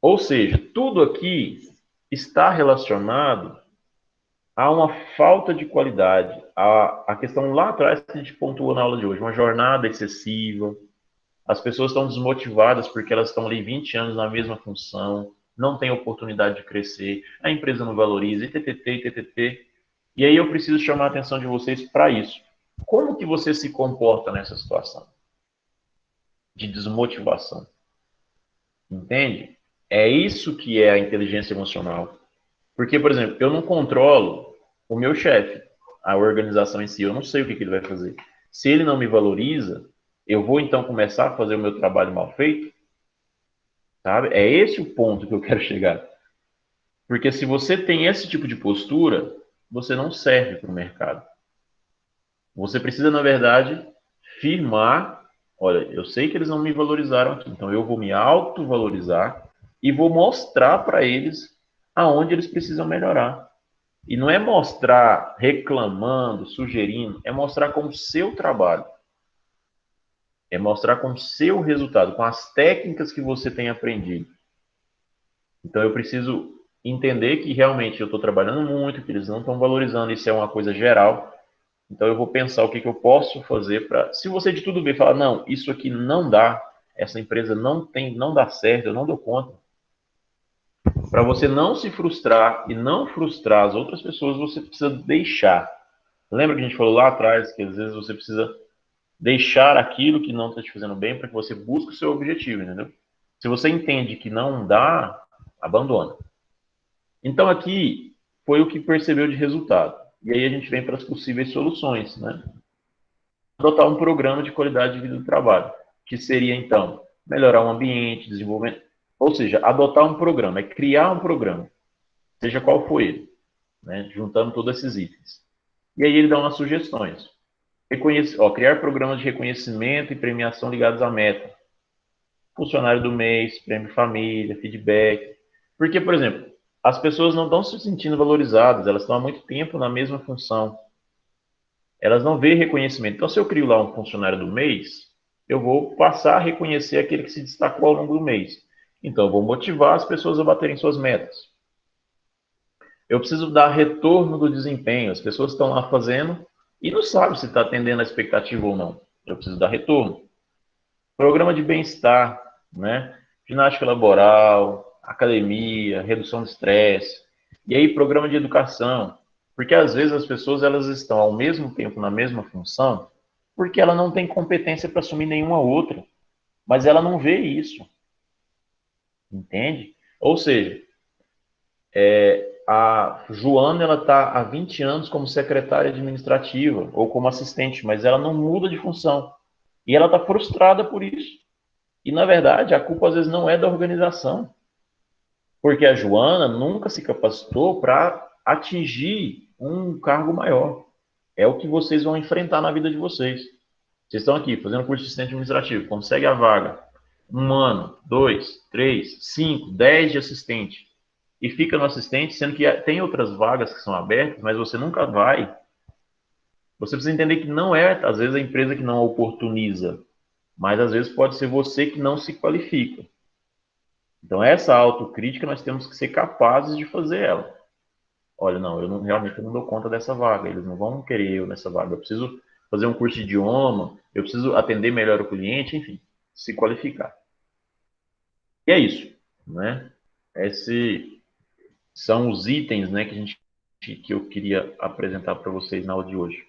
Speaker 1: Ou seja, tudo aqui está relacionado a uma falta de qualidade. A questão lá atrás que a gente pontuou na aula de hoje, uma jornada excessiva, as pessoas estão desmotivadas porque elas estão ali 20 anos na mesma função, não têm oportunidade de crescer, a empresa não valoriza, e. E aí eu preciso chamar a atenção de vocês para isso. Como que você se comporta nessa situação de desmotivação? Entende? É isso que é a inteligência emocional. Porque, por exemplo, eu não controlo o meu chefe, a organização em si, eu não sei o que ele vai fazer. Se ele não me valoriza, eu vou então começar a fazer o meu trabalho mal feito? Sabe? É esse o ponto que eu quero chegar. Porque se você tem esse tipo de postura, você não serve para o mercado. Você precisa, na verdade, firmar, olha, eu sei que eles não me valorizaram aqui, então eu vou me autovalorizar e vou mostrar para eles aonde eles precisam melhorar. E não é mostrar reclamando, sugerindo, é mostrar com o seu trabalho. É mostrar com o seu resultado, com as técnicas que você tem aprendido. Então eu preciso entender que realmente eu estou trabalhando muito, que eles não estão valorizando, isso é uma coisa geral. Então eu vou pensar o que eu posso fazer para. Se você de tudo ver falar, não, isso aqui não dá, essa empresa não dá certo, eu não dou conta. Para você não se frustrar e não frustrar as outras pessoas, você precisa deixar. Lembra que a gente falou lá atrás que às vezes você precisa deixar aquilo que não está te fazendo bem para que você busque o seu objetivo, entendeu? Se você entende que não dá, abandona. Então aqui foi o que percebeu de resultado. E aí a gente vem para as possíveis soluções, né? Adotar um programa de qualidade de vida do trabalho, que seria então melhorar o ambiente, desenvolvimento, ou seja, adotar um programa, é criar um programa, seja qual for ele, né? Juntando todos esses itens. E aí ele dá umas sugestões. Criar programas de reconhecimento e premiação ligados à meta. Funcionário do mês, prêmio família, feedback. Porque, por exemplo, as pessoas não estão se sentindo valorizadas, elas estão há muito tempo na mesma função. Elas não veem reconhecimento. Então, se eu crio lá um funcionário do mês, eu vou passar a reconhecer aquele que se destacou ao longo do mês. Então, eu vou motivar as pessoas a baterem suas metas. Eu preciso dar retorno do desempenho. As pessoas estão lá fazendo e não sabem se está atendendo a expectativa ou não. Eu preciso dar retorno. Programa de bem-estar, né? Ginástica laboral, academia, redução de estresse. E aí, programa de educação. Porque às vezes as pessoas elas estão ao mesmo tempo na mesma função porque ela não tem competência para assumir nenhuma outra. Mas ela não vê isso. Entende? Ou seja, a Joana ela está há 20 anos como secretária administrativa ou como assistente, mas ela não muda de função. E ela está frustrada por isso. E, na verdade, a culpa às vezes não é da organização, porque a Joana nunca se capacitou para atingir um cargo maior. É o que vocês vão enfrentar na vida de vocês. Vocês estão aqui fazendo curso de assistente administrativo, consegue a vaga, 1 ano, 2, 3, 5, 10 de assistente, e fica no assistente, sendo que tem outras vagas que são abertas, mas você nunca vai. Você precisa entender que não é, às vezes, a empresa que não oportuniza, mas às vezes pode ser você que não se qualifica. Então, essa autocrítica nós temos que ser capazes de fazer ela. Olha, não, realmente eu não dou conta dessa vaga, eles não vão querer eu nessa vaga. Eu preciso fazer um curso de idioma, eu preciso atender melhor o cliente, enfim, se qualificar. E é isso, né? Esses são os itens, né, que eu queria apresentar para vocês na aula de hoje.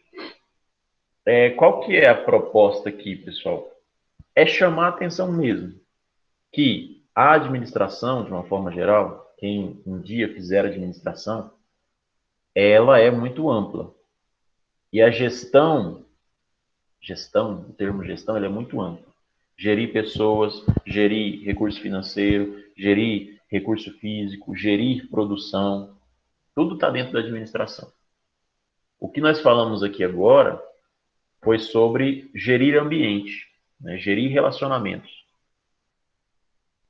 Speaker 1: Qual que é a proposta aqui, pessoal? É chamar a atenção mesmo que a administração, de uma forma geral, quem um dia fizer administração, ela é muito ampla. E a gestão gestão, o termo gestão, ele é muito amplo. Gerir pessoas, gerir recurso financeiro, gerir recurso físico, gerir produção, tudo está dentro da administração. O que nós falamos aqui agora foi sobre gerir ambiente, né? Gerir relacionamentos.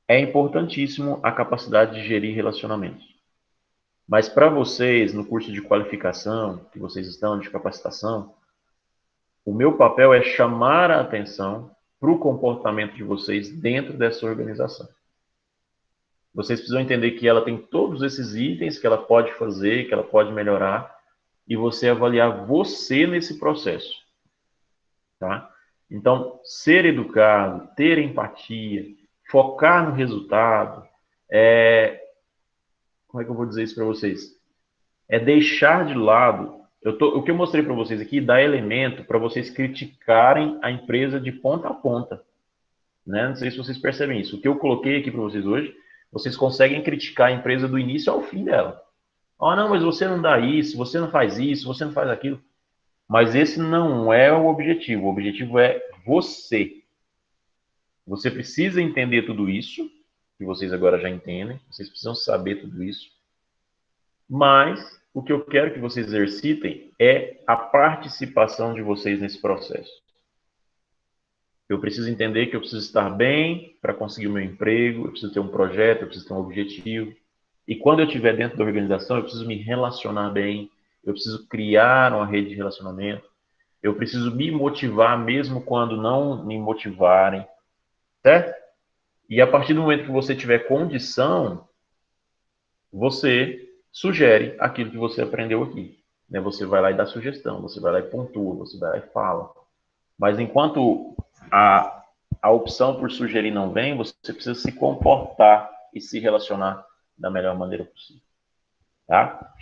Speaker 1: É importantíssimo a capacidade de gerir relacionamentos. Mas para vocês, no curso de qualificação, que vocês estão de capacitação, o meu papel é chamar a atenção para o comportamento de vocês dentro dessa organização. Vocês precisam entender que ela tem todos esses itens que ela pode fazer, que ela pode melhorar, e você avaliar você nesse processo. Tá? Então, ser educado, ter empatia, focar no resultado, como é que eu vou dizer isso para vocês? É deixar de lado, o que eu mostrei para vocês aqui dá elemento para vocês criticarem a empresa de ponta a ponta. Né? Não sei se vocês percebem isso. O que eu coloquei aqui para vocês hoje, vocês conseguem criticar a empresa do início ao fim dela. Ah, não, mas você não dá isso, você não faz isso, você não faz aquilo. Mas esse não é o objetivo. O objetivo é você. Você precisa entender tudo isso, que vocês agora já entendem. Vocês precisam saber tudo isso. Mas o que eu quero que vocês exercitem é a participação de vocês nesse processo. Eu preciso entender que eu preciso estar bem para conseguir o meu emprego, eu preciso ter um projeto, eu preciso ter um objetivo. E quando eu estiver dentro da organização, eu preciso me relacionar bem, eu preciso criar uma rede de relacionamento, eu preciso me motivar mesmo quando não me motivarem, certo? E a partir do momento que você tiver condição, você sugere aquilo que você aprendeu aqui. Né? Você vai lá e dá sugestão, você vai lá e pontua, você vai lá e fala. Mas enquanto a opção por sugerir não vem, você precisa se comportar e se relacionar da melhor maneira possível. Tá?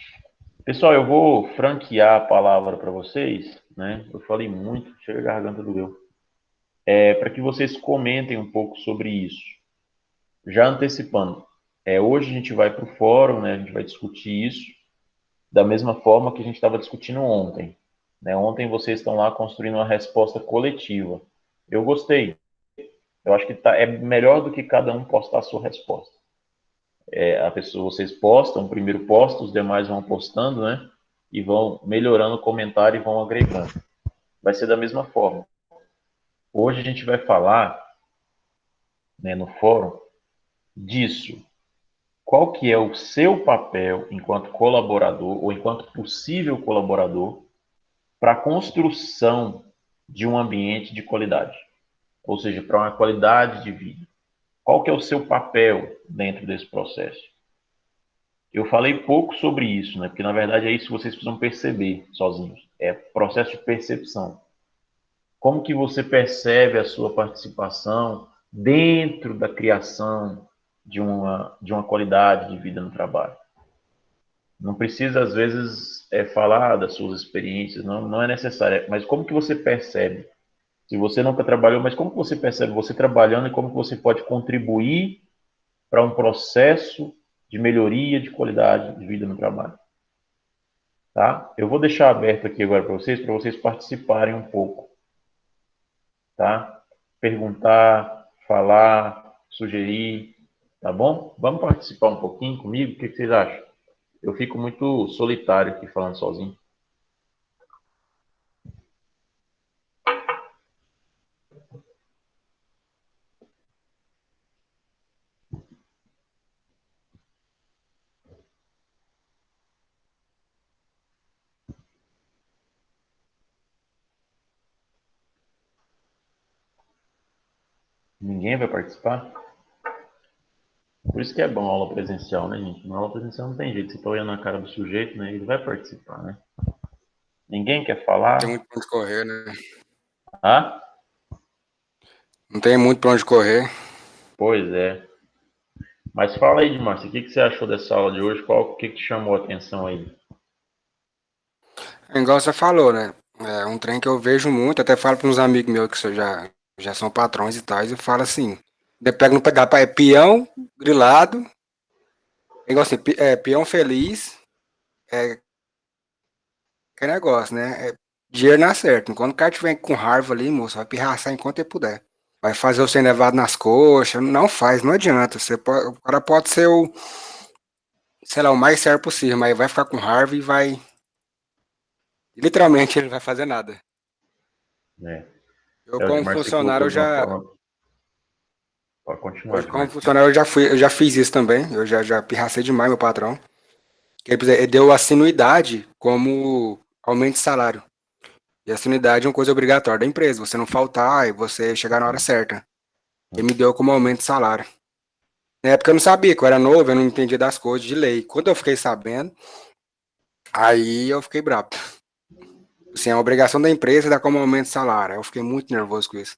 Speaker 1: Pessoal, eu vou franquear a palavra para vocês, né? Eu falei muito, chega a garganta doeu. Para que vocês comentem um pouco sobre isso. Já antecipando, hoje a gente vai para o fórum, né? A gente vai discutir isso da mesma forma que a gente estava discutindo ontem. Né? Ontem vocês estão lá construindo uma resposta coletiva. Eu gostei. Eu acho que é melhor do que cada um postar a sua resposta. Vocês postam, primeiro postam, os demais vão postando, né? E vão melhorando o comentário e vão agregando. Vai ser da mesma forma. Hoje a gente vai falar, né, no fórum, disso. Qual que é o seu papel enquanto colaborador ou enquanto possível colaborador para a construção de um ambiente de qualidade, ou seja, para uma qualidade de vida. Qual que é o seu papel dentro desse processo? Eu falei pouco sobre isso, né? Porque na verdade é isso que vocês precisam perceber sozinhos. É processo de percepção. Como que você percebe a sua participação dentro da criação de uma qualidade de vida no trabalho? Não precisa, às vezes, falar das suas experiências, não é necessário. Mas como que você percebe? Se você nunca trabalhou, mas como que você percebe você trabalhando e como que você pode contribuir para um processo de melhoria de qualidade de vida no trabalho? Tá? Eu vou deixar aberto aqui agora para vocês participarem um pouco. Tá? Perguntar, falar, sugerir, tá bom? Vamos participar um pouquinho comigo? O que vocês acham? Eu fico muito solitário aqui falando sozinho. Ninguém vai participar? Por isso que é bom a aula presencial, né, gente? Na aula presencial não tem jeito. Você tá olhando na cara do sujeito, né? Ele vai participar, né? Ninguém quer falar?
Speaker 2: Tem muito pra onde correr, né?
Speaker 1: Ah?
Speaker 2: Não tem muito pra onde correr.
Speaker 1: Pois é. Mas fala aí, Márcio, o que você achou dessa aula de hoje? O que te chamou a atenção aí?
Speaker 2: É igual você falou, né? É um trem que eu vejo muito, até falo para uns amigos meus que já são patrões e tal, e eu falo assim, pega no pedaço, é peão grilado, é igual assim, peão feliz, que negócio, né? dinheiro não acerta. Enquanto o cara tiver com raiva ali, moço, vai pirraçar enquanto ele puder. Vai fazer você levado nas coxas. Não faz, não adianta. O cara pode ser o, sei lá, o mais sério possível, mas vai ficar com raiva e vai. Literalmente ele não vai fazer nada.
Speaker 1: né?
Speaker 2: Eu,
Speaker 1: O
Speaker 2: como
Speaker 1: Edmar se
Speaker 2: funcionário,
Speaker 1: colocou
Speaker 2: eu
Speaker 1: de uma
Speaker 2: já.
Speaker 1: forma. Pode continuar,
Speaker 2: Hoje, como
Speaker 1: Edmar.
Speaker 2: funcionário, eu já fiz isso também. Eu já pirracei demais meu patrão. Ele deu a anuidade como aumento de salário. E a anuidade é uma coisa obrigatória da empresa. Você não faltar e você chegar na hora certa. Ele me deu como aumento de salário. Na época eu não sabia, que eu era novo, eu não entendia das coisas de lei. Quando eu fiquei sabendo, aí eu fiquei bravo. Assim, é uma obrigação da empresa dar como aumento de salário. Aí eu fiquei muito nervoso com isso.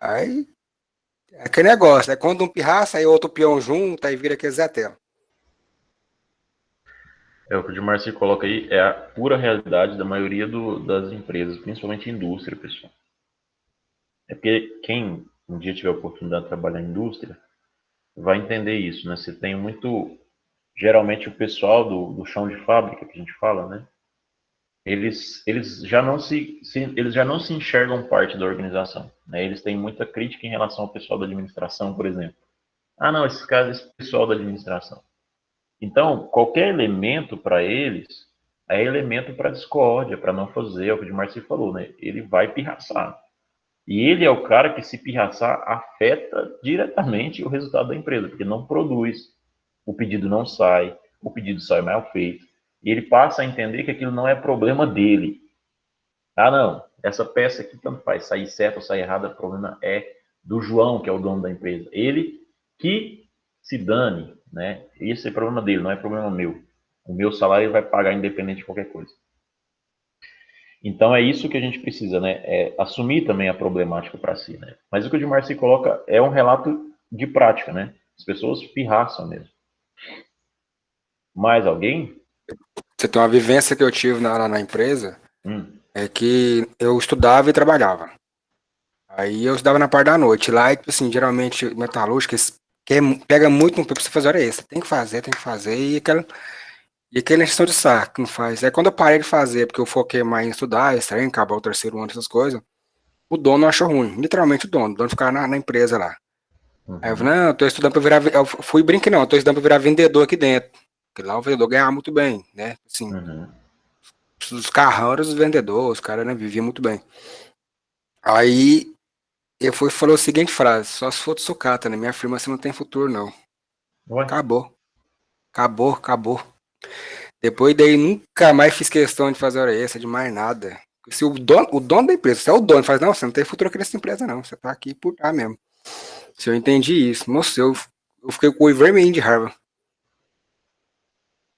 Speaker 2: Aí, é aquele negócio, é quando um pirraça, aí outro peão junto, aí vira aquele Zé Tela.
Speaker 1: O que o Edmar se coloca aí é a pura realidade da maioria das empresas, principalmente indústria, pessoal. É porque quem um dia tiver a oportunidade de trabalhar em indústria vai entender isso, né? Você tem muito, geralmente o pessoal do chão de fábrica que a gente fala, né? Eles já não se enxergam parte da organização, né? Eles têm muita crítica em relação ao pessoal da administração, por exemplo. Ah, não, esses caras, esse pessoal da administração. Então, qualquer elemento para eles é elemento para discórdia, para não fazer, é o que o Marci falou, né? Ele vai pirraçar. E ele é o cara que, se pirraçar, afeta diretamente o resultado da empresa, porque não produz, o pedido não sai, o pedido sai mal feito, e ele passa a entender que aquilo não é problema dele. Ah, não, essa peça aqui tanto faz, sair certo ou sair errado, o problema é do João, que é o dono da empresa. Ele que se dane, né? Esse é problema dele, não é problema meu. O meu salário ele vai pagar independente de qualquer coisa. Então é isso que a gente precisa, né? É assumir também a problemática para si, né? Mas o que o Edmar se coloca é um relato de prática, né? As pessoas pirraçam mesmo. Mais alguém?
Speaker 2: Você tem uma vivência que eu tive lá na empresa,
Speaker 1: Hum,
Speaker 2: é que eu estudava e trabalhava. Aí eu estudava na parte da noite. Lá, tipo assim, geralmente, metalúrgica, pega muito no pé pra você fazer hora extra. Tem que fazer, e aquela encheção de saco que não faz. Aí quando eu parei de fazer, porque eu foquei mais em estudar, esse trem, acabar o terceiro ano, essas coisas, o dono achou ruim. Literalmente o dono ficava na empresa lá. Aí eu
Speaker 1: uhum,
Speaker 2: falei, não, eu tô estudando pra virar. Eu fui brinque, não, eu tô estudando pra virar vendedor aqui dentro. Porque lá o vendedor ganhava muito bem, né? Assim,
Speaker 1: uhum.
Speaker 2: os carrão eram os vendedores, os caras, né, viviam muito bem. Aí ele foi, falou a seguinte frase: só se for de sucata, né? Minha firma você não tem futuro, não.
Speaker 1: Ué?
Speaker 2: Acabou, acabou, acabou. Depois daí nunca mais fiz questão de fazer hora extra, de mais nada. Se o dono da empresa, se é o dono, faz, não, você não tem futuro aqui nessa empresa, não. Você tá aqui por tá mesmo. Se eu entendi isso, nossa, eu fiquei com o olho vermelho de raiva.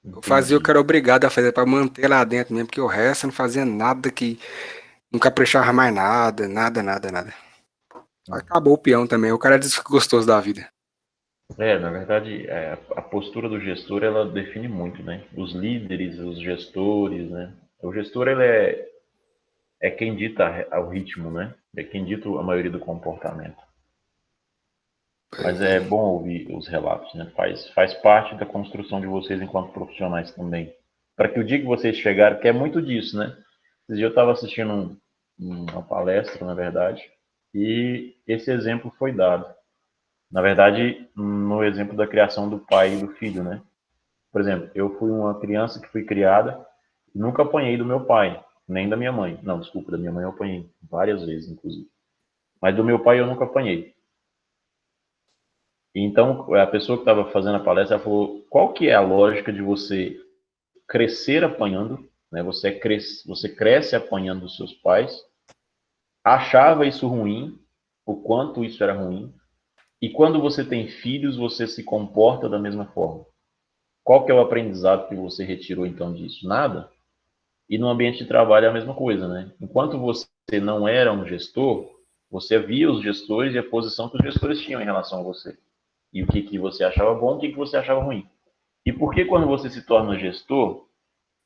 Speaker 2: Eu fazia o que
Speaker 1: Entendi.
Speaker 2: era obrigado a fazer para manter lá dentro mesmo, porque o resto eu não fazia nada que nunca prestava mais nada, nada, nada, nada.
Speaker 1: Uhum.
Speaker 2: Acabou o peão também, o cara disse que gostoso da vida.
Speaker 1: Na verdade, a postura do gestor, ela define muito, né? Os líderes, os gestores, né? O gestor, ele é quem dita o ritmo, né? É quem dita a maioria do comportamento. Mas
Speaker 2: Pois
Speaker 1: é
Speaker 2: é.
Speaker 1: bom ouvir os relatos, né? Faz parte da construção de vocês enquanto profissionais também. Para que o dia que vocês chegarem, que é muito disso, né? Esse dia eu estava assistindo uma palestra, na verdade, e esse exemplo foi dado. Na verdade, no exemplo da criação do pai e do filho, né? Por exemplo, eu fui uma criança que fui criada e nunca apanhei do meu pai, nem da minha mãe. Não, desculpa, da minha mãe eu apanhei várias vezes, inclusive. Mas do meu pai eu nunca apanhei. Então, a pessoa que estava fazendo a palestra ela falou: qual que é a lógica de você crescer apanhando, né? Você cresce apanhando dos seus pais, achava isso ruim, o quanto isso era ruim, e quando você tem filhos, você se comporta da mesma forma. Qual que é o aprendizado que você retirou então disso? Nada. E no ambiente de trabalho é a mesma coisa, né? Enquanto você não era um gestor, você via os gestores e a posição que os gestores tinham em relação a você. E o que, que você achava bom, o que, que você achava ruim. E por que quando você se torna gestor,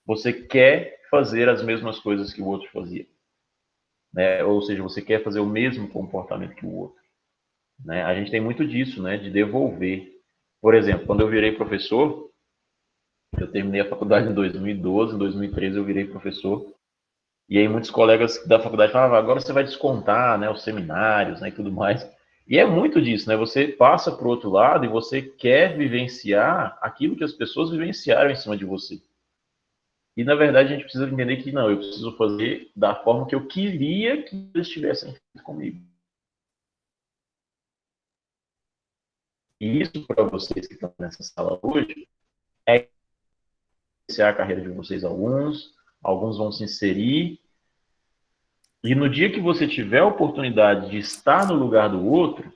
Speaker 1: você quer fazer as mesmas coisas que o outro fazia? Né? Ou seja, você quer fazer o mesmo comportamento que o outro. Né? A gente tem muito disso, né? De devolver. Por exemplo, quando eu virei professor, eu terminei a faculdade em 2012, em 2013 eu virei professor. E aí muitos colegas da faculdade falavam, agora você vai descontar, né, os seminários, né, e tudo mais. E é muito disso, né? Você passa para o outro lado e você quer vivenciar aquilo que as pessoas vivenciaram em cima de você. E, na verdade, a gente precisa entender que, não, eu preciso fazer da forma que eu queria que eles tivessem feito comigo. E isso, para vocês que estão nessa sala hoje, é iniciar a carreira de vocês alguns vão se inserir, e no dia que você tiver a oportunidade de estar no lugar do outro,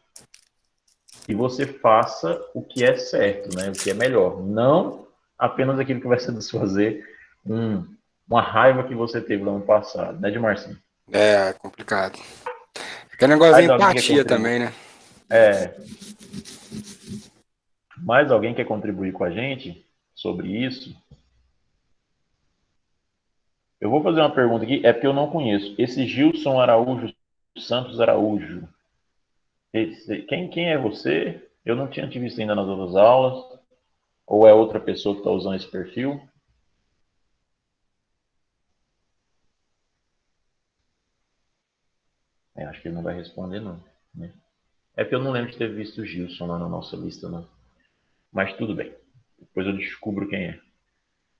Speaker 1: que você faça o que é certo, né? O que é melhor. Não apenas aquilo que vai satisfazer uma raiva que você teve lá no passado, né, de Marcinho?
Speaker 2: É complicado. Aquele negócio de
Speaker 1: Mais alguém quer
Speaker 2: empatia
Speaker 1: contribuir?
Speaker 2: também, né?
Speaker 1: Mais alguém quer contribuir com a gente sobre isso? Eu vou fazer uma pergunta aqui, é porque eu não conheço. Esse Gilson Araújo Santos Araújo, quem é você? Eu não tinha te visto ainda nas outras aulas. Ou é outra pessoa que está usando esse perfil? Acho que ele não vai responder, não. Né? É porque eu não lembro de ter visto o Gilson lá na nossa lista, não. Mas tudo bem. Depois eu descubro quem é.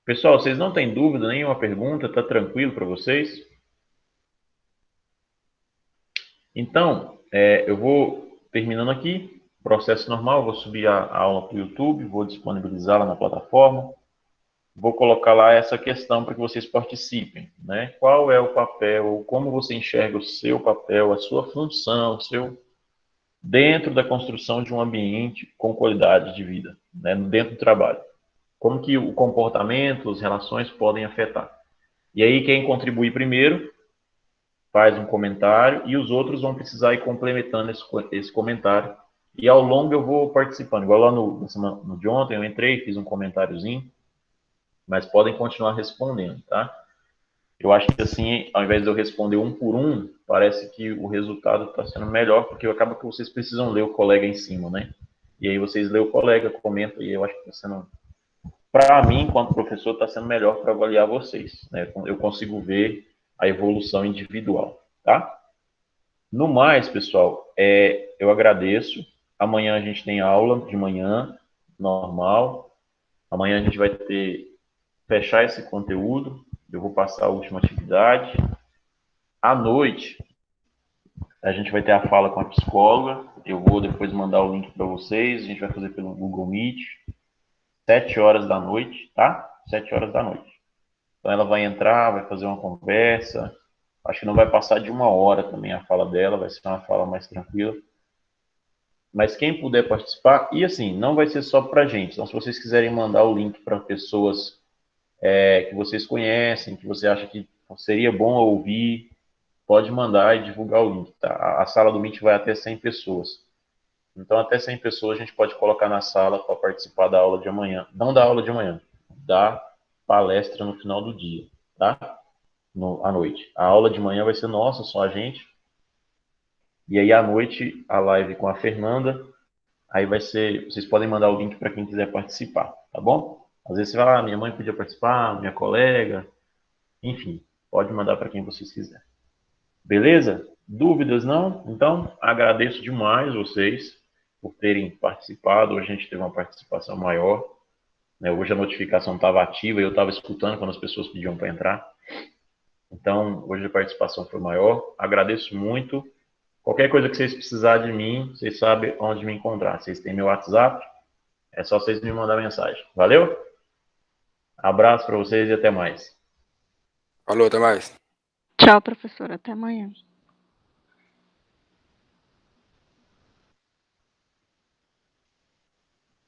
Speaker 1: Pessoal, vocês não têm dúvida, nenhuma pergunta? Tá tranquilo para vocês? Então, eu vou terminando aqui. Processo normal, vou subir a aula para o YouTube, vou disponibilizá-la na plataforma. Vou colocar lá essa questão para que vocês participem, né? Qual é o papel, como você enxerga o seu papel, a sua função, dentro da construção de um ambiente com qualidade de vida, né? Dentro do trabalho. Como que o comportamento, as relações podem afetar. E aí quem contribuir primeiro faz um comentário e os outros vão precisar ir complementando esse comentário. E ao longo eu vou participando. Igual lá no de ontem eu entrei, fiz um comentáriozinho, mas podem continuar respondendo, tá? Eu acho que assim, ao invés de eu responder um por um, parece que o resultado está sendo melhor, porque acaba que vocês precisam ler o colega em cima, né? E aí vocês lêem o colega, comentam, e eu acho que está sendo, para mim, enquanto professor, está sendo melhor para avaliar vocês, né? Eu consigo ver a evolução individual, tá? No mais, pessoal, eu agradeço. Amanhã a gente tem aula de manhã, normal. Amanhã a gente vai fechar esse conteúdo. Eu vou passar a última atividade. À noite, a gente vai ter a fala com a psicóloga. Eu vou depois mandar o link para vocês. A gente vai fazer pelo Google Meet. 7 horas da noite, tá? 7 horas da noite. Então ela vai entrar, vai fazer uma conversa. Acho que não vai passar de 1 hora também a fala dela. Vai ser uma fala mais tranquila. Mas quem puder participar, e assim, não vai ser só para gente. Então, se vocês quiserem mandar o link para pessoas que vocês conhecem, que você acha que seria bom ouvir, pode mandar e divulgar o link. Tá? A sala do Meet vai até 100 pessoas. Então, até 100 pessoas a gente pode colocar na sala para participar da aula de amanhã. Não da aula de amanhã, da palestra no final do dia, tá? À noite. A aula de manhã vai ser nossa, só a gente. E aí, à noite, a live com a Fernanda. Aí vai ser, vocês podem mandar o link para quem quiser participar, tá bom? Às vezes você vai lá, minha mãe podia participar, minha colega, enfim, pode mandar para quem vocês quiserem. Beleza? Dúvidas não? Então, agradeço demais vocês por terem participado. Hoje a gente teve uma participação maior, né? Hoje a notificação estava ativa e eu estava escutando quando as pessoas pediam para entrar. Então, hoje a participação foi maior. Agradeço muito. Qualquer coisa que vocês precisarem de mim, vocês sabem onde me encontrar. Vocês têm meu WhatsApp, é só vocês me mandar mensagem. Valeu? Abraço para vocês e até mais.
Speaker 2: Falou, até mais.
Speaker 3: Tchau, professora. Até amanhã.